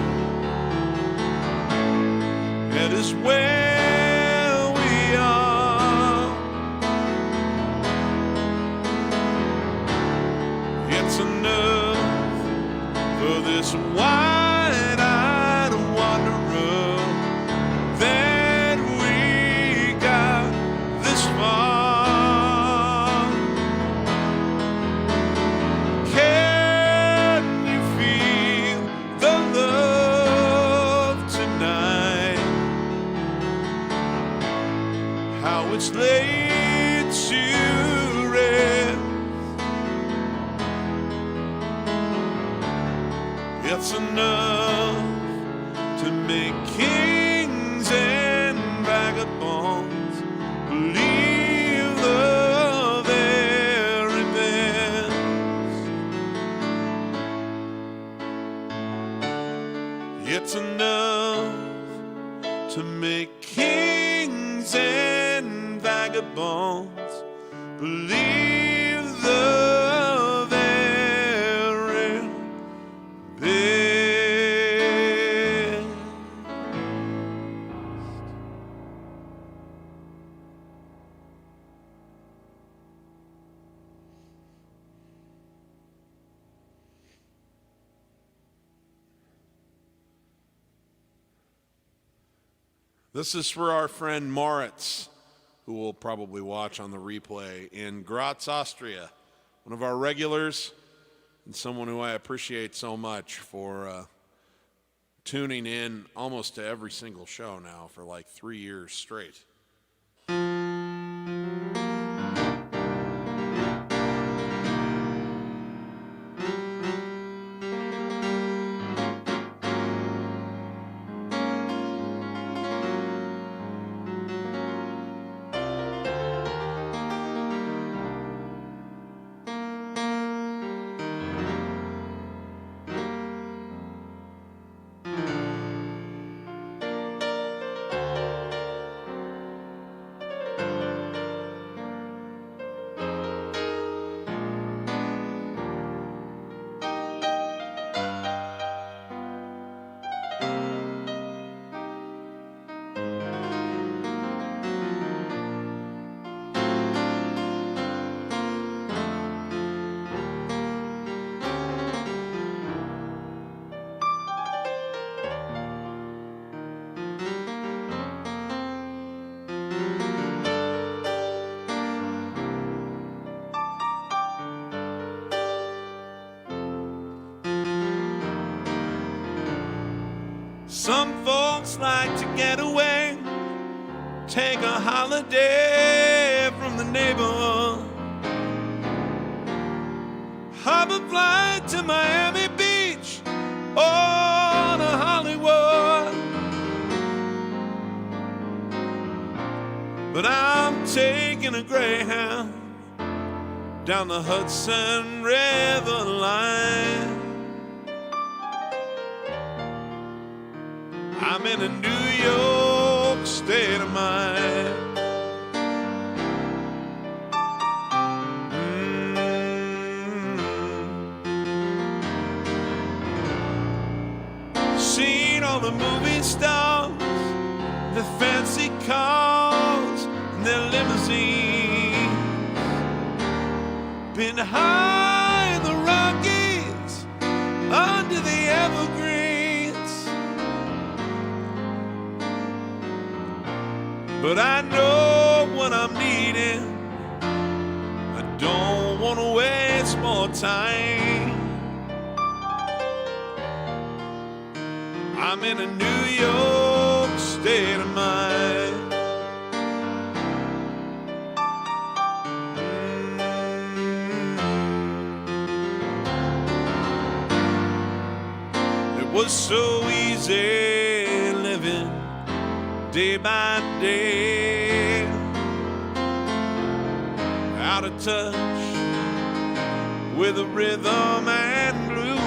Speaker 1: That is where we are. It's enough for this wide-eyed wanderer that we got this far. Can you feel the love tonight? How it's laid to rest. It's enough to make kings and vagabonds believe the very best. It's enough to make kings and vagabonds believe the very best. This is for our friend Moritz, who will probably watch on the replay in Graz, Austria. One of our regulars and someone who I appreciate so much for tuning in almost to every single show now for like 3 years straight. Some folks like to get away, take a holiday from the neighborhood, hop a flight to Miami Beach or to Hollywood. But I'm taking a Greyhound down the Hudson River line. I'm in a New York state of mind. See all the movie stars, the fancy cars, and their limousines. Been high in the Rockies, under the evergreens. But I know what I'm needing. I don't want to waste more time. I'm in a New York state of mind. It was so easy living day by day, out of touch with the rhythm and blues.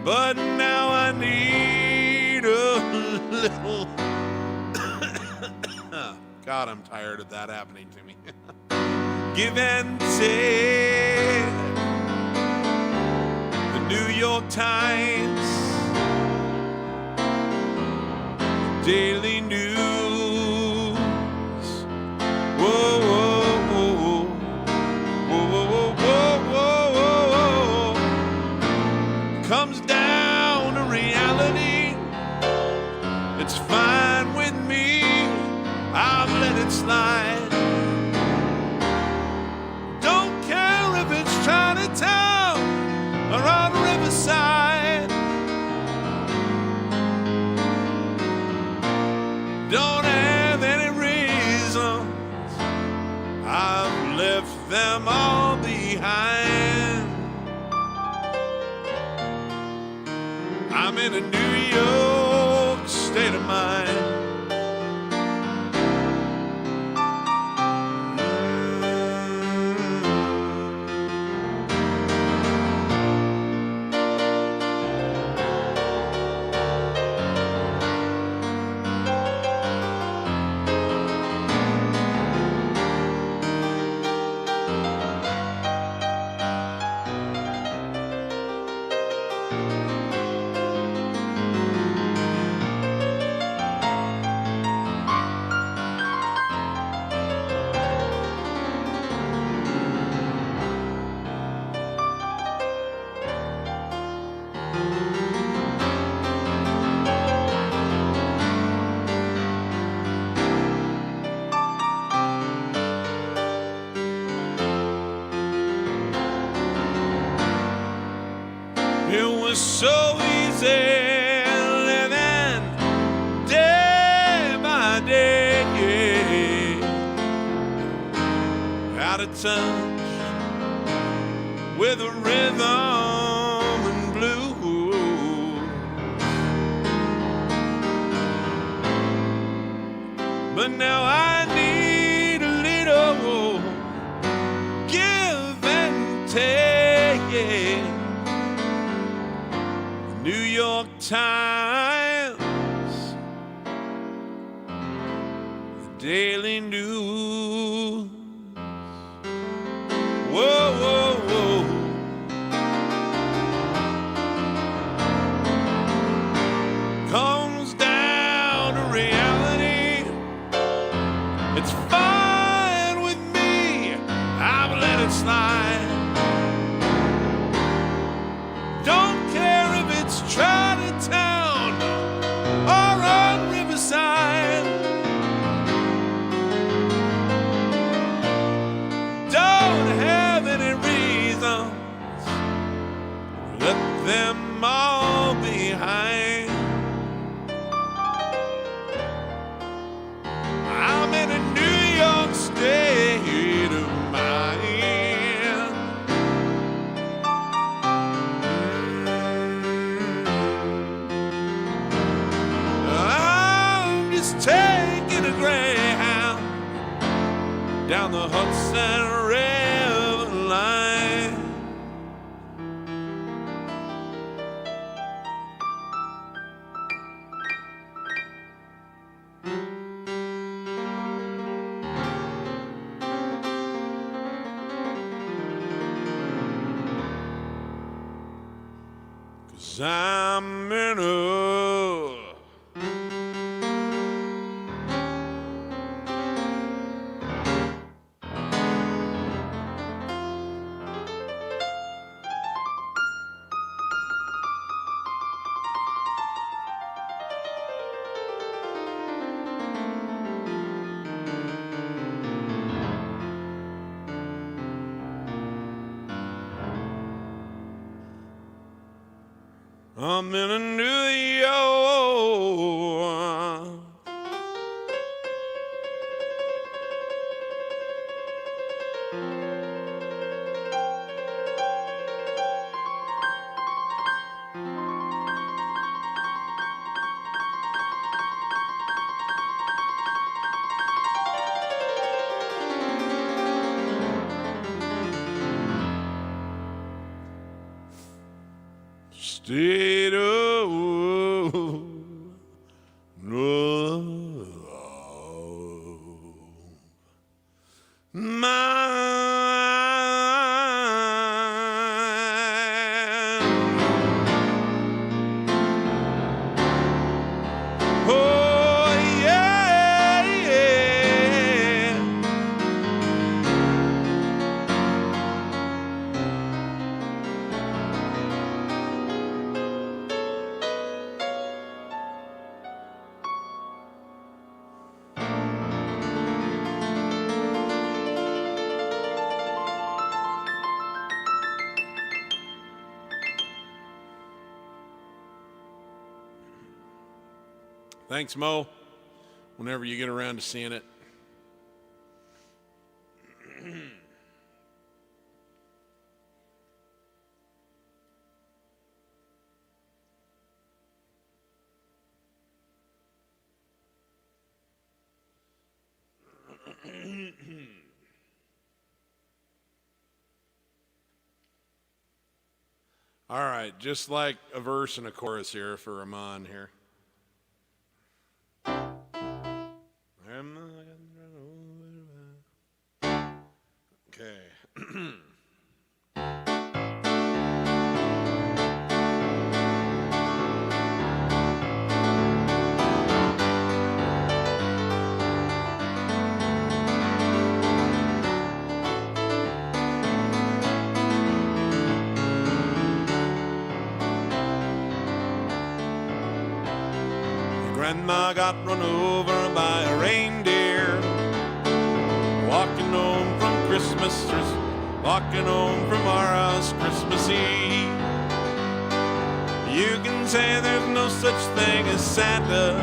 Speaker 1: But now I need a little God, I'm tired of that happening to me. Give and take. The New York Times, Daily News. Whoa, whoa, whoa, whoa, whoa, whoa, whoa, whoa. Comes down to reality. It's fine with me. I've let it slide. Don't care if it's Chinatown or on Riverside. Don't have any reasons. I've left them all behind. I'm in a New York state of mind. So easy living day by day, out of touch with the rhythm and blues. But now I need a little give and take. New York Times, the Daily News. Whoa, whoa, whoa. Comes down to reality. It's fine with me. I've let it slide. Don't care if it's Chinatown or on Riverside. Don't have any reasons. Let them all behind. I'm in a New York state of mind. Taking a Greyhound down the Hudson River line. 'cause I'm in a I'm in a New York. State of mind. Oh, yeah, yeah. Thanks, Mo, whenever you get around to seeing it. All right, just like a verse and a chorus here for Ramon here. Okay. Grandma got run over by a reindeer, walking home from Christmas, walking home from our house Christmas Eve. You can say there's no such thing as Santa,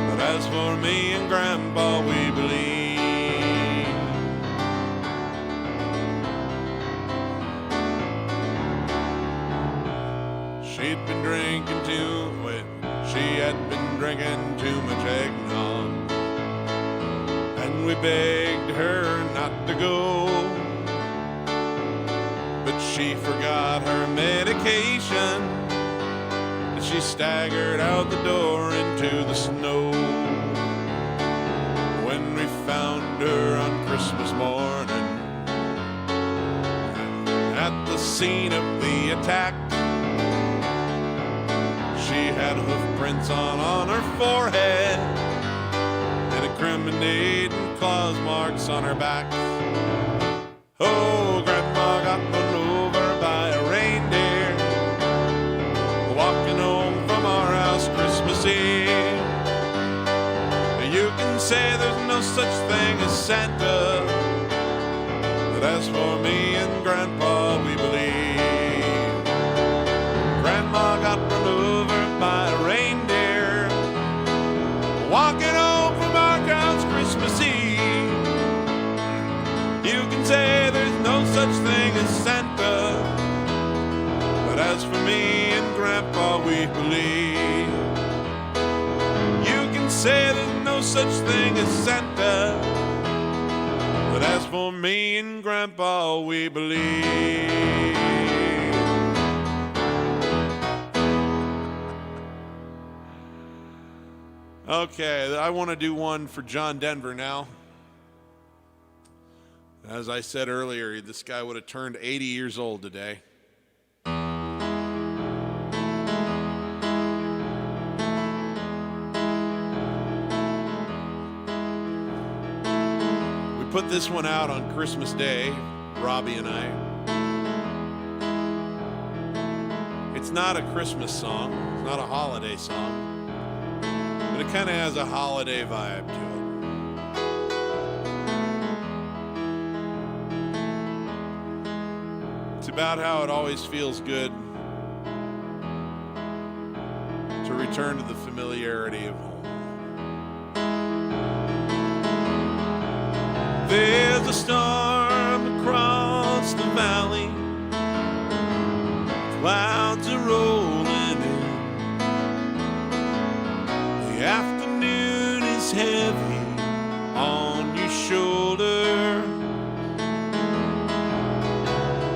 Speaker 1: but as for me and Grandpa, we believe. She'd been drinking she had been drinking too much eggnog, and we begged her not to go, but she forgot her medication, and she staggered out the door into the snow. When we found her on Christmas morning at the scene of the attack, she had hoof prints on her forehead and incriminating claws marks on her back. Oh, Grandma got run over by a reindeer, walking home from our house Christmas Eve. You can say there's no such thing as Santa, but as for me and Grandpa, we believe. Grandma got run over by a reindeer, walking home from our house Christmas Eve. You can say there's no such thing as Santa, but as for me and Grandpa, we believe. You can say there's no such thing as Santa, but as for me and Grandpa, we believe. Okay, I want to do one for John Denver now. As I said earlier, this guy would have turned 80 years old today. put this one out on Christmas Day, Robbie and I. It's not a Christmas song, it's not a holiday song, but it kind of has a holiday vibe to it. It's about how it always feels good to return to the familiarity of home. There's a storm across the valley, clouds are rolling in. The afternoon is heavy on your shoulder.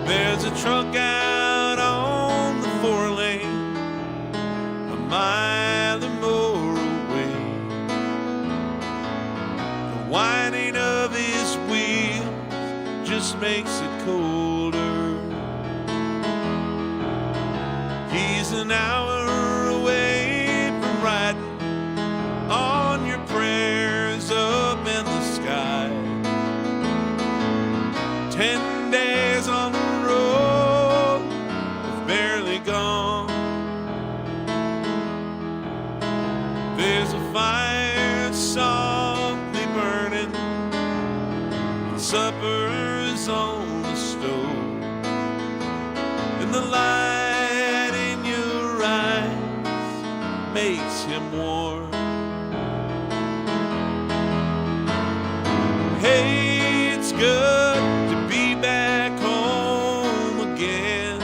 Speaker 1: There's a truck out on the 4-lane, a mile or more away. The whining of his wheels just makes it colder. He's an hour away from riding on your prayers up in the sky. 10 days on the road have barely gone. There's a fire softly burning, and supper's on the stove, and the light in your eyes makes him warm. Hey, it's good to be back home again.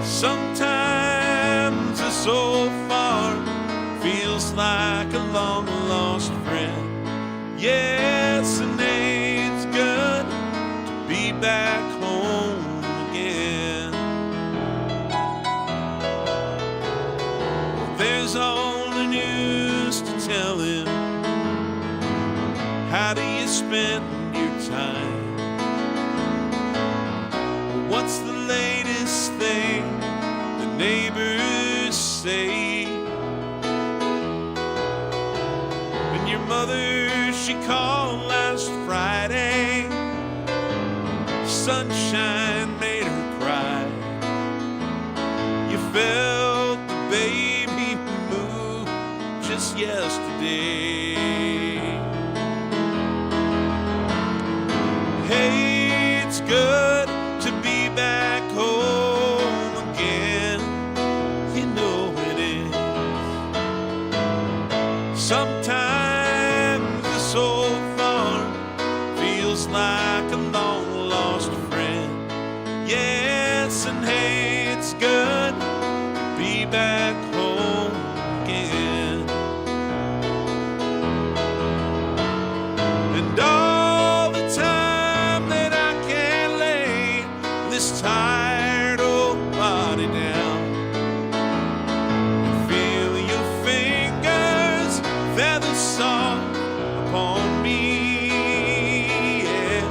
Speaker 1: Sometimes this old farm feels like a long lost friend. Yes, and it's good to be back home again. Well, there's all the news to tell him. How do you spend your time? What's the latest thing the neighbors say? And your mother, she called last Friday. Sunshine made her cry. You felt the baby move just yesterday. Hey, it's good to be back home again. You know it is. Sometimes this old farm feels like a long lost friend. Yes, and hey, it's good to be back home again. And all the time that I can lay this tired old body down and feel your fingers feather soft upon me. Yeah.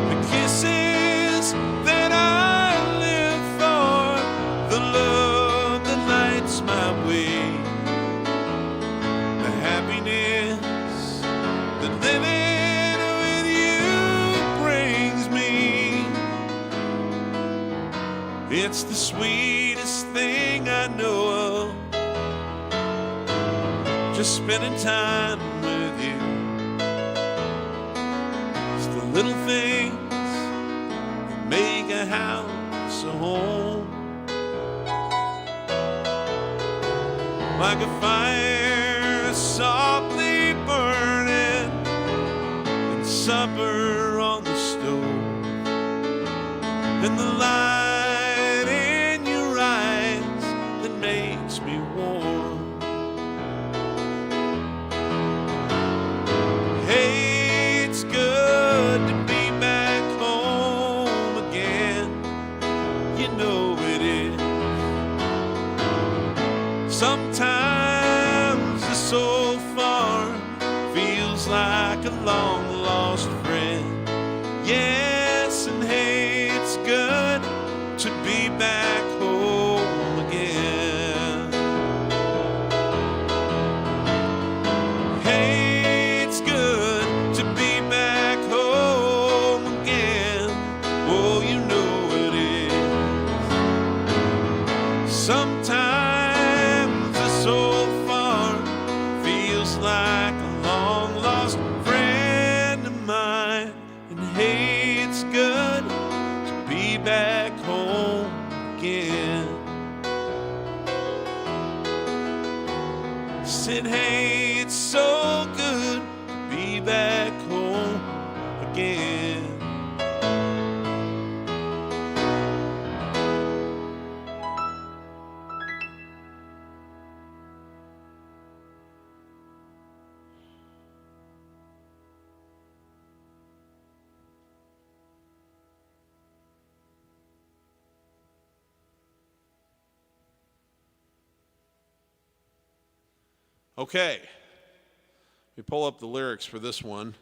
Speaker 1: The kisses that I live for, the love that lights my way, the happiness that living with you brings me. It's the sweetest thing I know of, just spending time with you. It's the little things that make a house a home. Like a fire softly burning and supper on the stove, and the light in your eyes that makes me warm. Hey, it's good to be back home again. You know it is. Sometimes this old farm feels like a long lost friend. Yes, and hey, it's good to be back home again. said, hey, it's so good to be back home again. Okay, we pull up the lyrics for this one.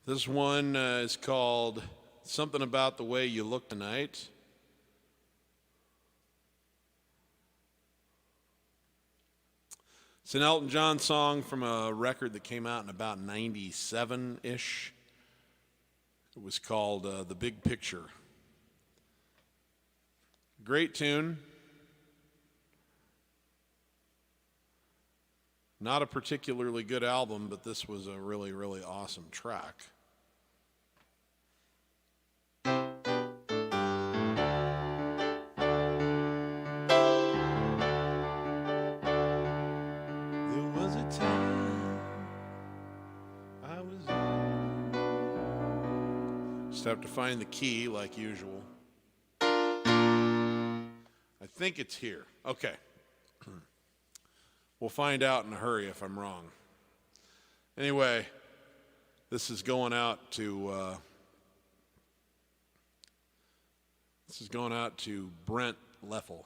Speaker 1: This one is called Something About the Way You Look Tonight. It's an Elton John song from a record that came out in about 97-ish. It was called The Big Picture. Great tune. Not a particularly good album, but this was a really, really awesome track. Just have to find the key like usual. I think it's here. Okay. We'll find out in a hurry if I'm wrong. Anyway, this is going out to Brent Leffel.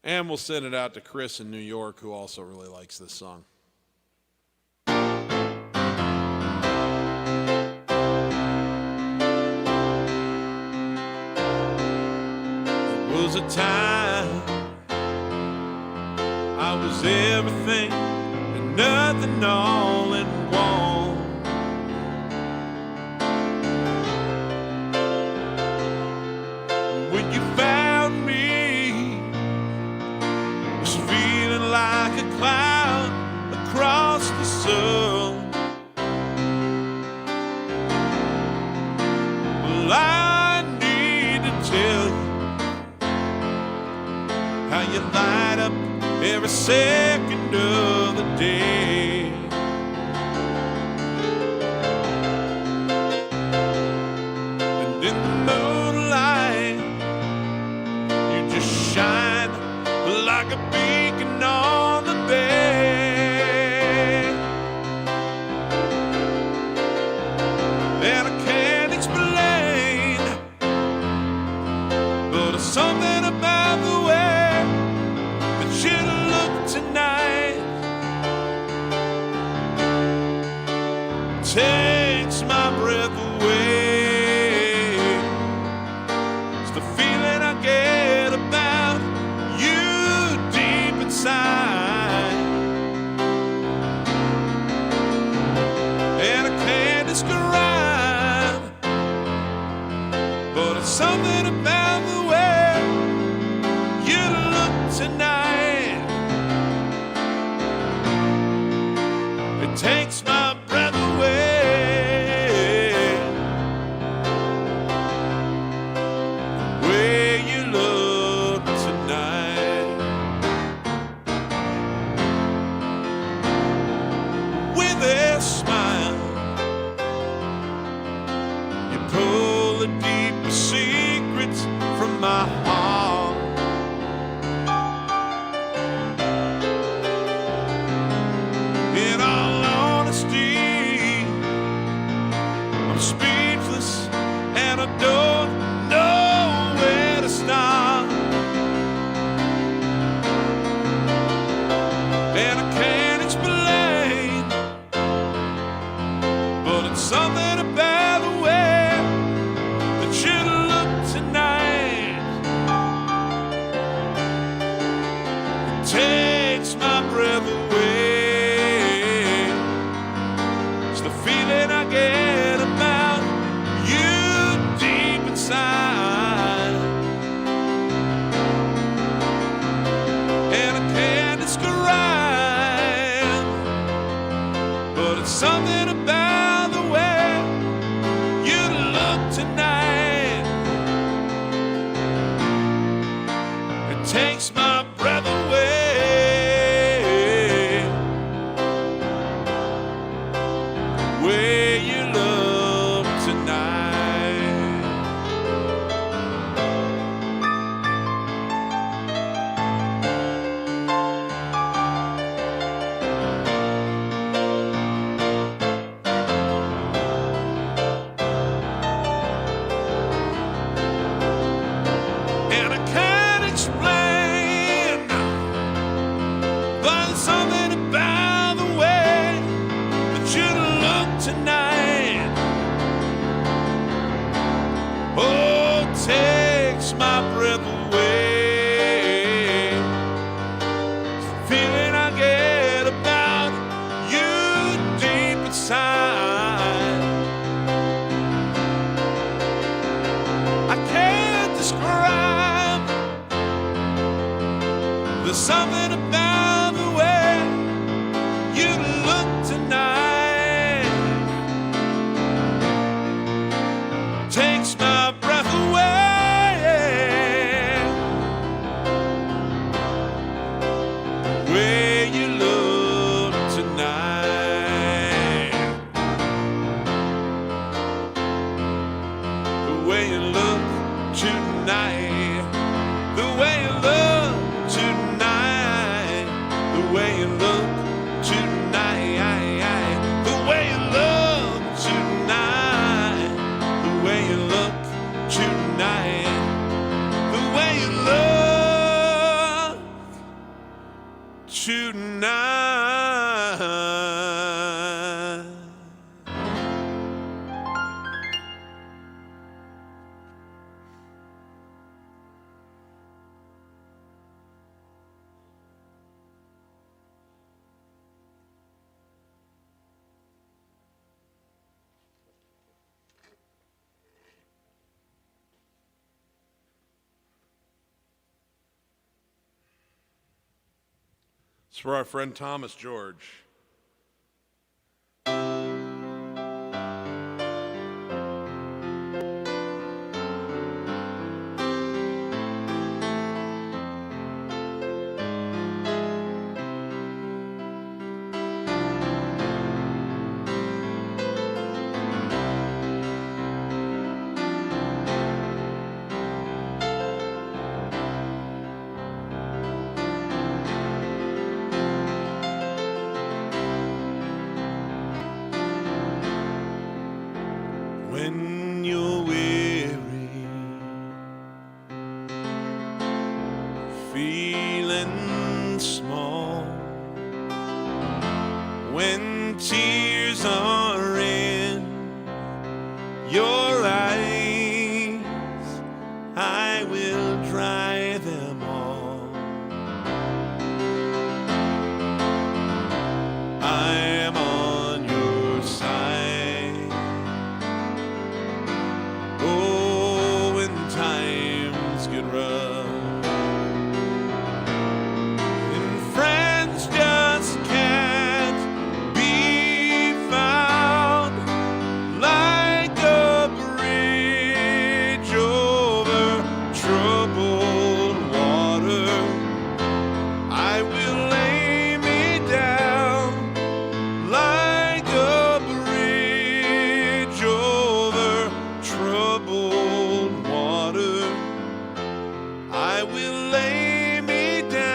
Speaker 1: And we'll send it out to Chris in New York, who also really likes this song. There was a time I was everything and nothing all in one. When you found me, was feeling like a cloud across the sun. Well, I need to tell you how you light up every second of the day. And in the moonlight, you just shine like a beacon on the bay. And I can't explain, but it's something about the way you look tonight takes my breath away. It's the feeling I get about you deep inside, and I can't describe, but it's something about the way you look tonight. Takes my breath away. The way you look tonight, with a smile, you pull the deepest secrets from my heart. In all honesty, I'm speechless and I don't know where to start. And I can't explain, but it's something about the way that you look tonight. It takes my breath away. Feeling I get about you deep inside, something about the way you look tonight. It takes my breath away. The way you look tonight. And I can't explain, but there's something about the way that you look tonight. Oh, it takes my breath away. It's the feeling I get about you deep inside. I can't describe. There's something about the way you look tonight. Takes my breath away. The way you look tonight. The way you look tonight. The way you look tonight. The way you look tonight. The way you look tonight. The way you look tonight. The way you look tonight. It's for our friend Thomas George. When you're weary, feeling small, when tears are in your eyes, I will dry them all. I am on your side. Oh, when times get rough and friends just can't be found, like a bridge over troubled water, I will lay me down like a bridge over troubled water. I will lay me down.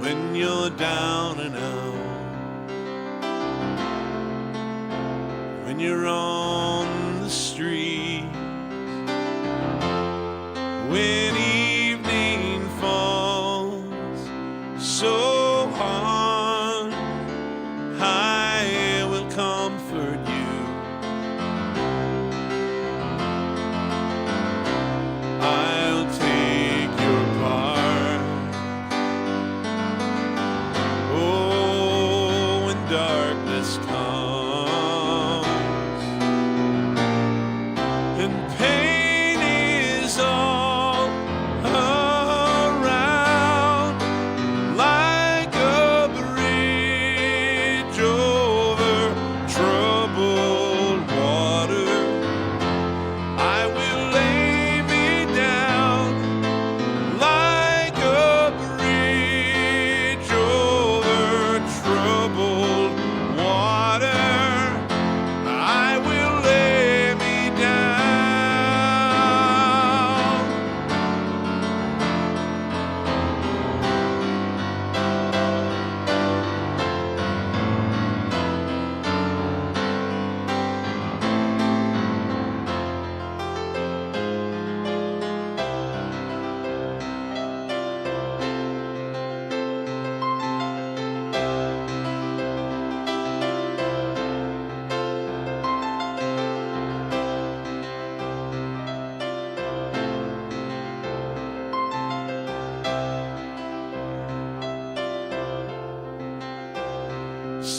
Speaker 1: When you're down and out, when you're on the street, when evening falls so hard, I will comfort you. I'll take your part.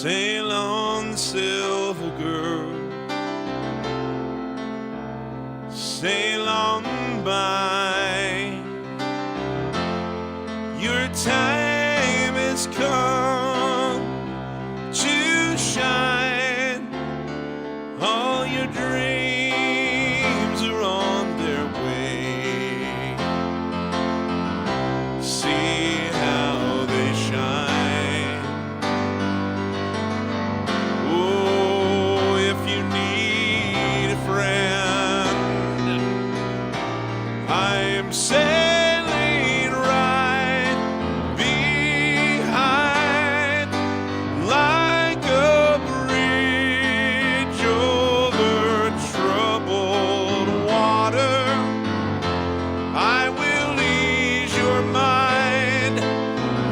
Speaker 1: sail on, silver girl, sail on by. Your time has come to shine. All your dreams are on their way. See how they shine. Oh, if you need a friend, I am sailing right behind, like a bridge over troubled water. I will ease your mind,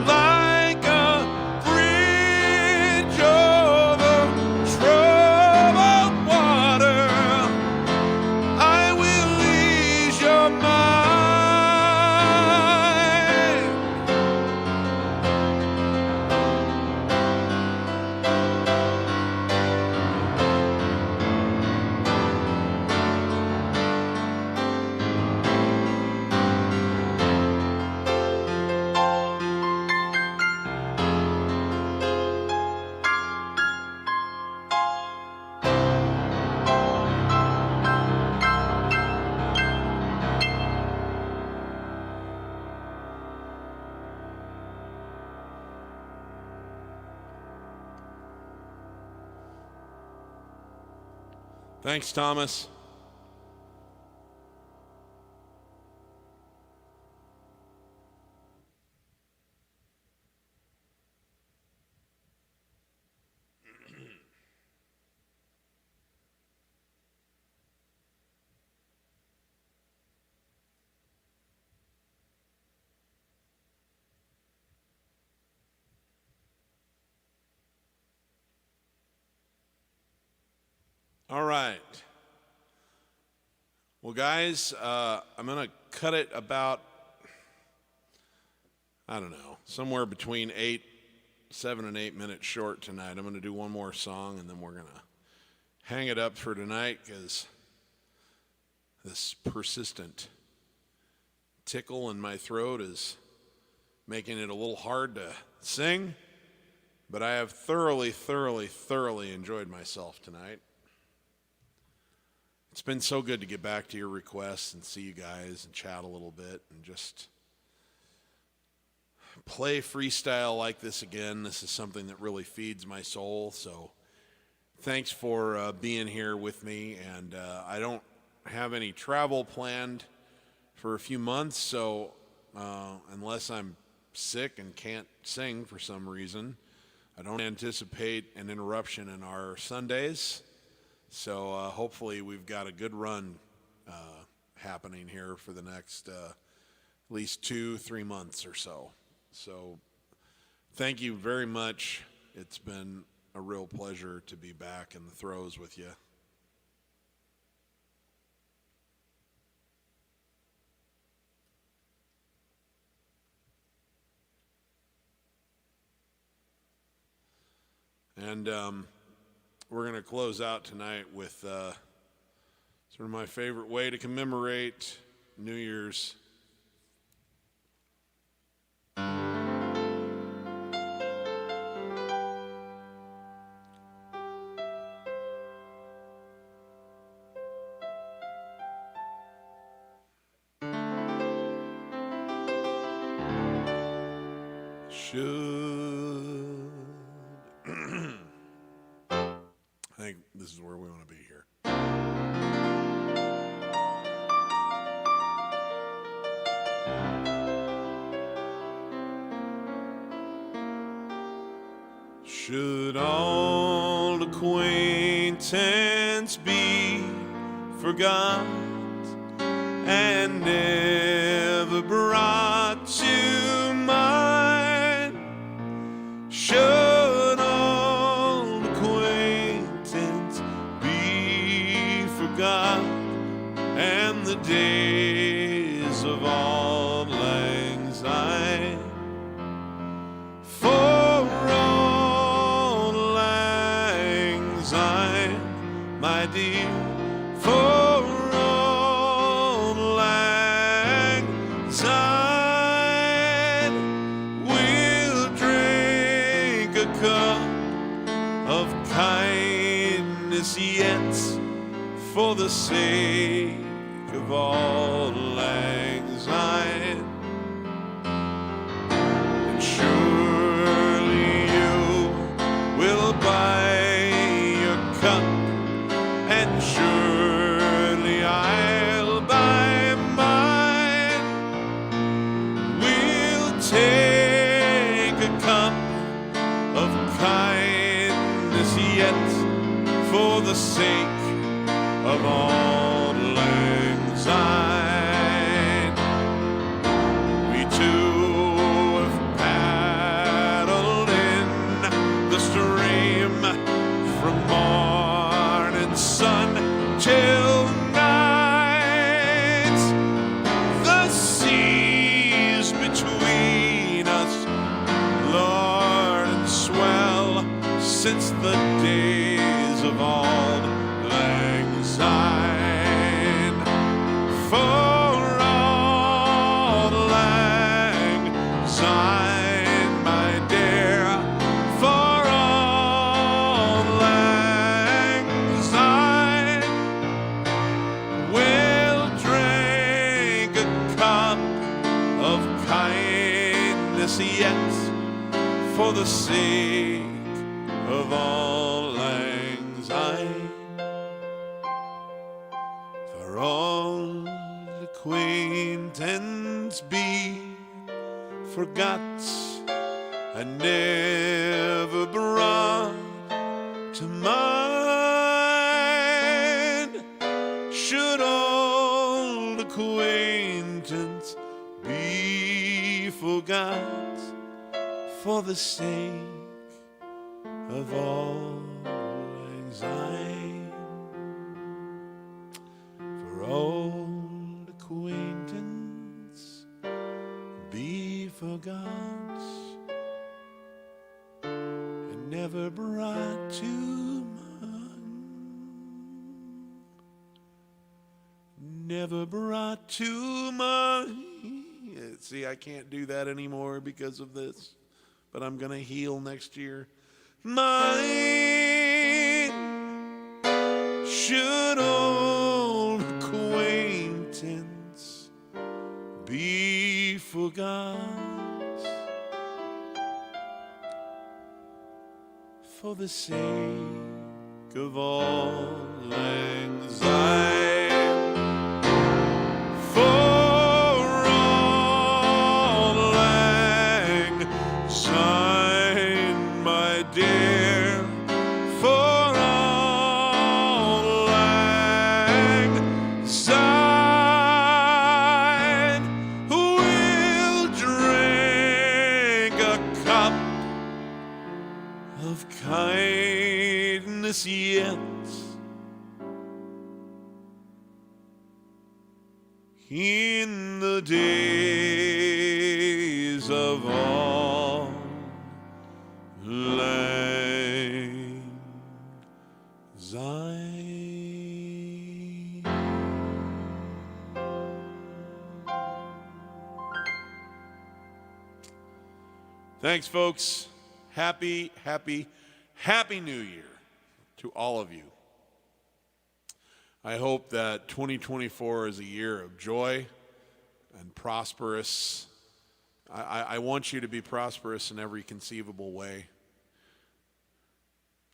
Speaker 1: like a bridge over troubled water. I will ease your mind. Thanks, Thomas. All right. Well, guys, I'm going to cut it about, I don't know, somewhere between 7 and 8 minutes short tonight. I'm going to do one more song, and then we're going to hang it up for tonight, because this persistent tickle in my throat is making it a little hard to sing. But I have thoroughly enjoyed myself tonight. It's been so good to get back to your requests and see you guys and chat a little bit and just play freestyle like this again. This is something that really feeds my soul. So thanks for being here with me. And I don't have any travel planned for a few months. So unless I'm sick and can't sing for some reason, I don't anticipate an interruption in our Sundays. So hopefully we've got a good run happening here for the next at least 2-3 months or so. So thank you very much. It's been a real pleasure to be back in the throes with you. And we're going to close out tonight with sort of my favorite way to commemorate New Year's. I think this is where we want to be here. Should old acquaintance be forgot and never brought to mind? Should old acquaintance be forgot and the days of Auld Lang Syne? For Auld Lang Syne. We'll drink a cup of kindness yet, for the sake of Auld Lang Syne. And surely you will buy your cup, and surely I'll buy mine. We'll take a cup of kindness yet, for the sake of Auld Lang Syne. We too have paddled in the stream from morning sun till night. The seas between us, Lord, and swell since the days of Auld Lang Syne. For Auld Lang Syne, my dear, for Auld Lang Syne, we'll drink a cup of kindness yet, for the sake of Auld Lang Syne. For old acquaintance be forgot, and never brought to mind. Should old acquaintance be forgot, for the sake of Auld Lang Syne. For old acquaintance be forgot, and never brought to mind. Never brought to mind. See, I can't do that anymore because of this, but I'm gonna heal next year. Mine. Should old acquaintance be forgot, for the sake of Auld Lang Syne. For Auld Lang Syne, my dear, for Auld Lang Syne, we'll drink a cup of kindness yet, in the days of Auld Lang Syne. Thanks, folks. Happy New Year to all of you. I hope that 2024 is a year of joy and prosperous. I want you to be prosperous in every conceivable way.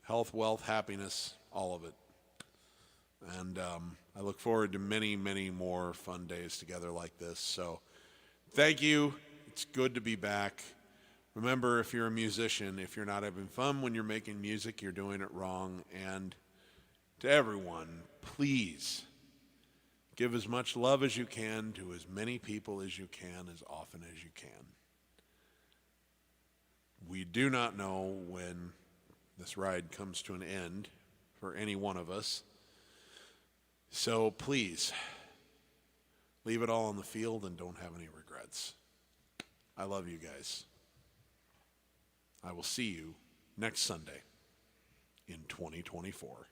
Speaker 1: Health, wealth, happiness, all of it. And I look forward to many, many more fun days together like this. So thank you. It's good to be back. Remember, if you're a musician, if you're not having fun when you're making music, you're doing it wrong. And to everyone, please give as much love as you can to as many people as you can, as often as you can. We do not know when this ride comes to an end for any one of us. So please, leave it all on the field and don't have any regrets. I love you guys. I will see you next Sunday in 2024.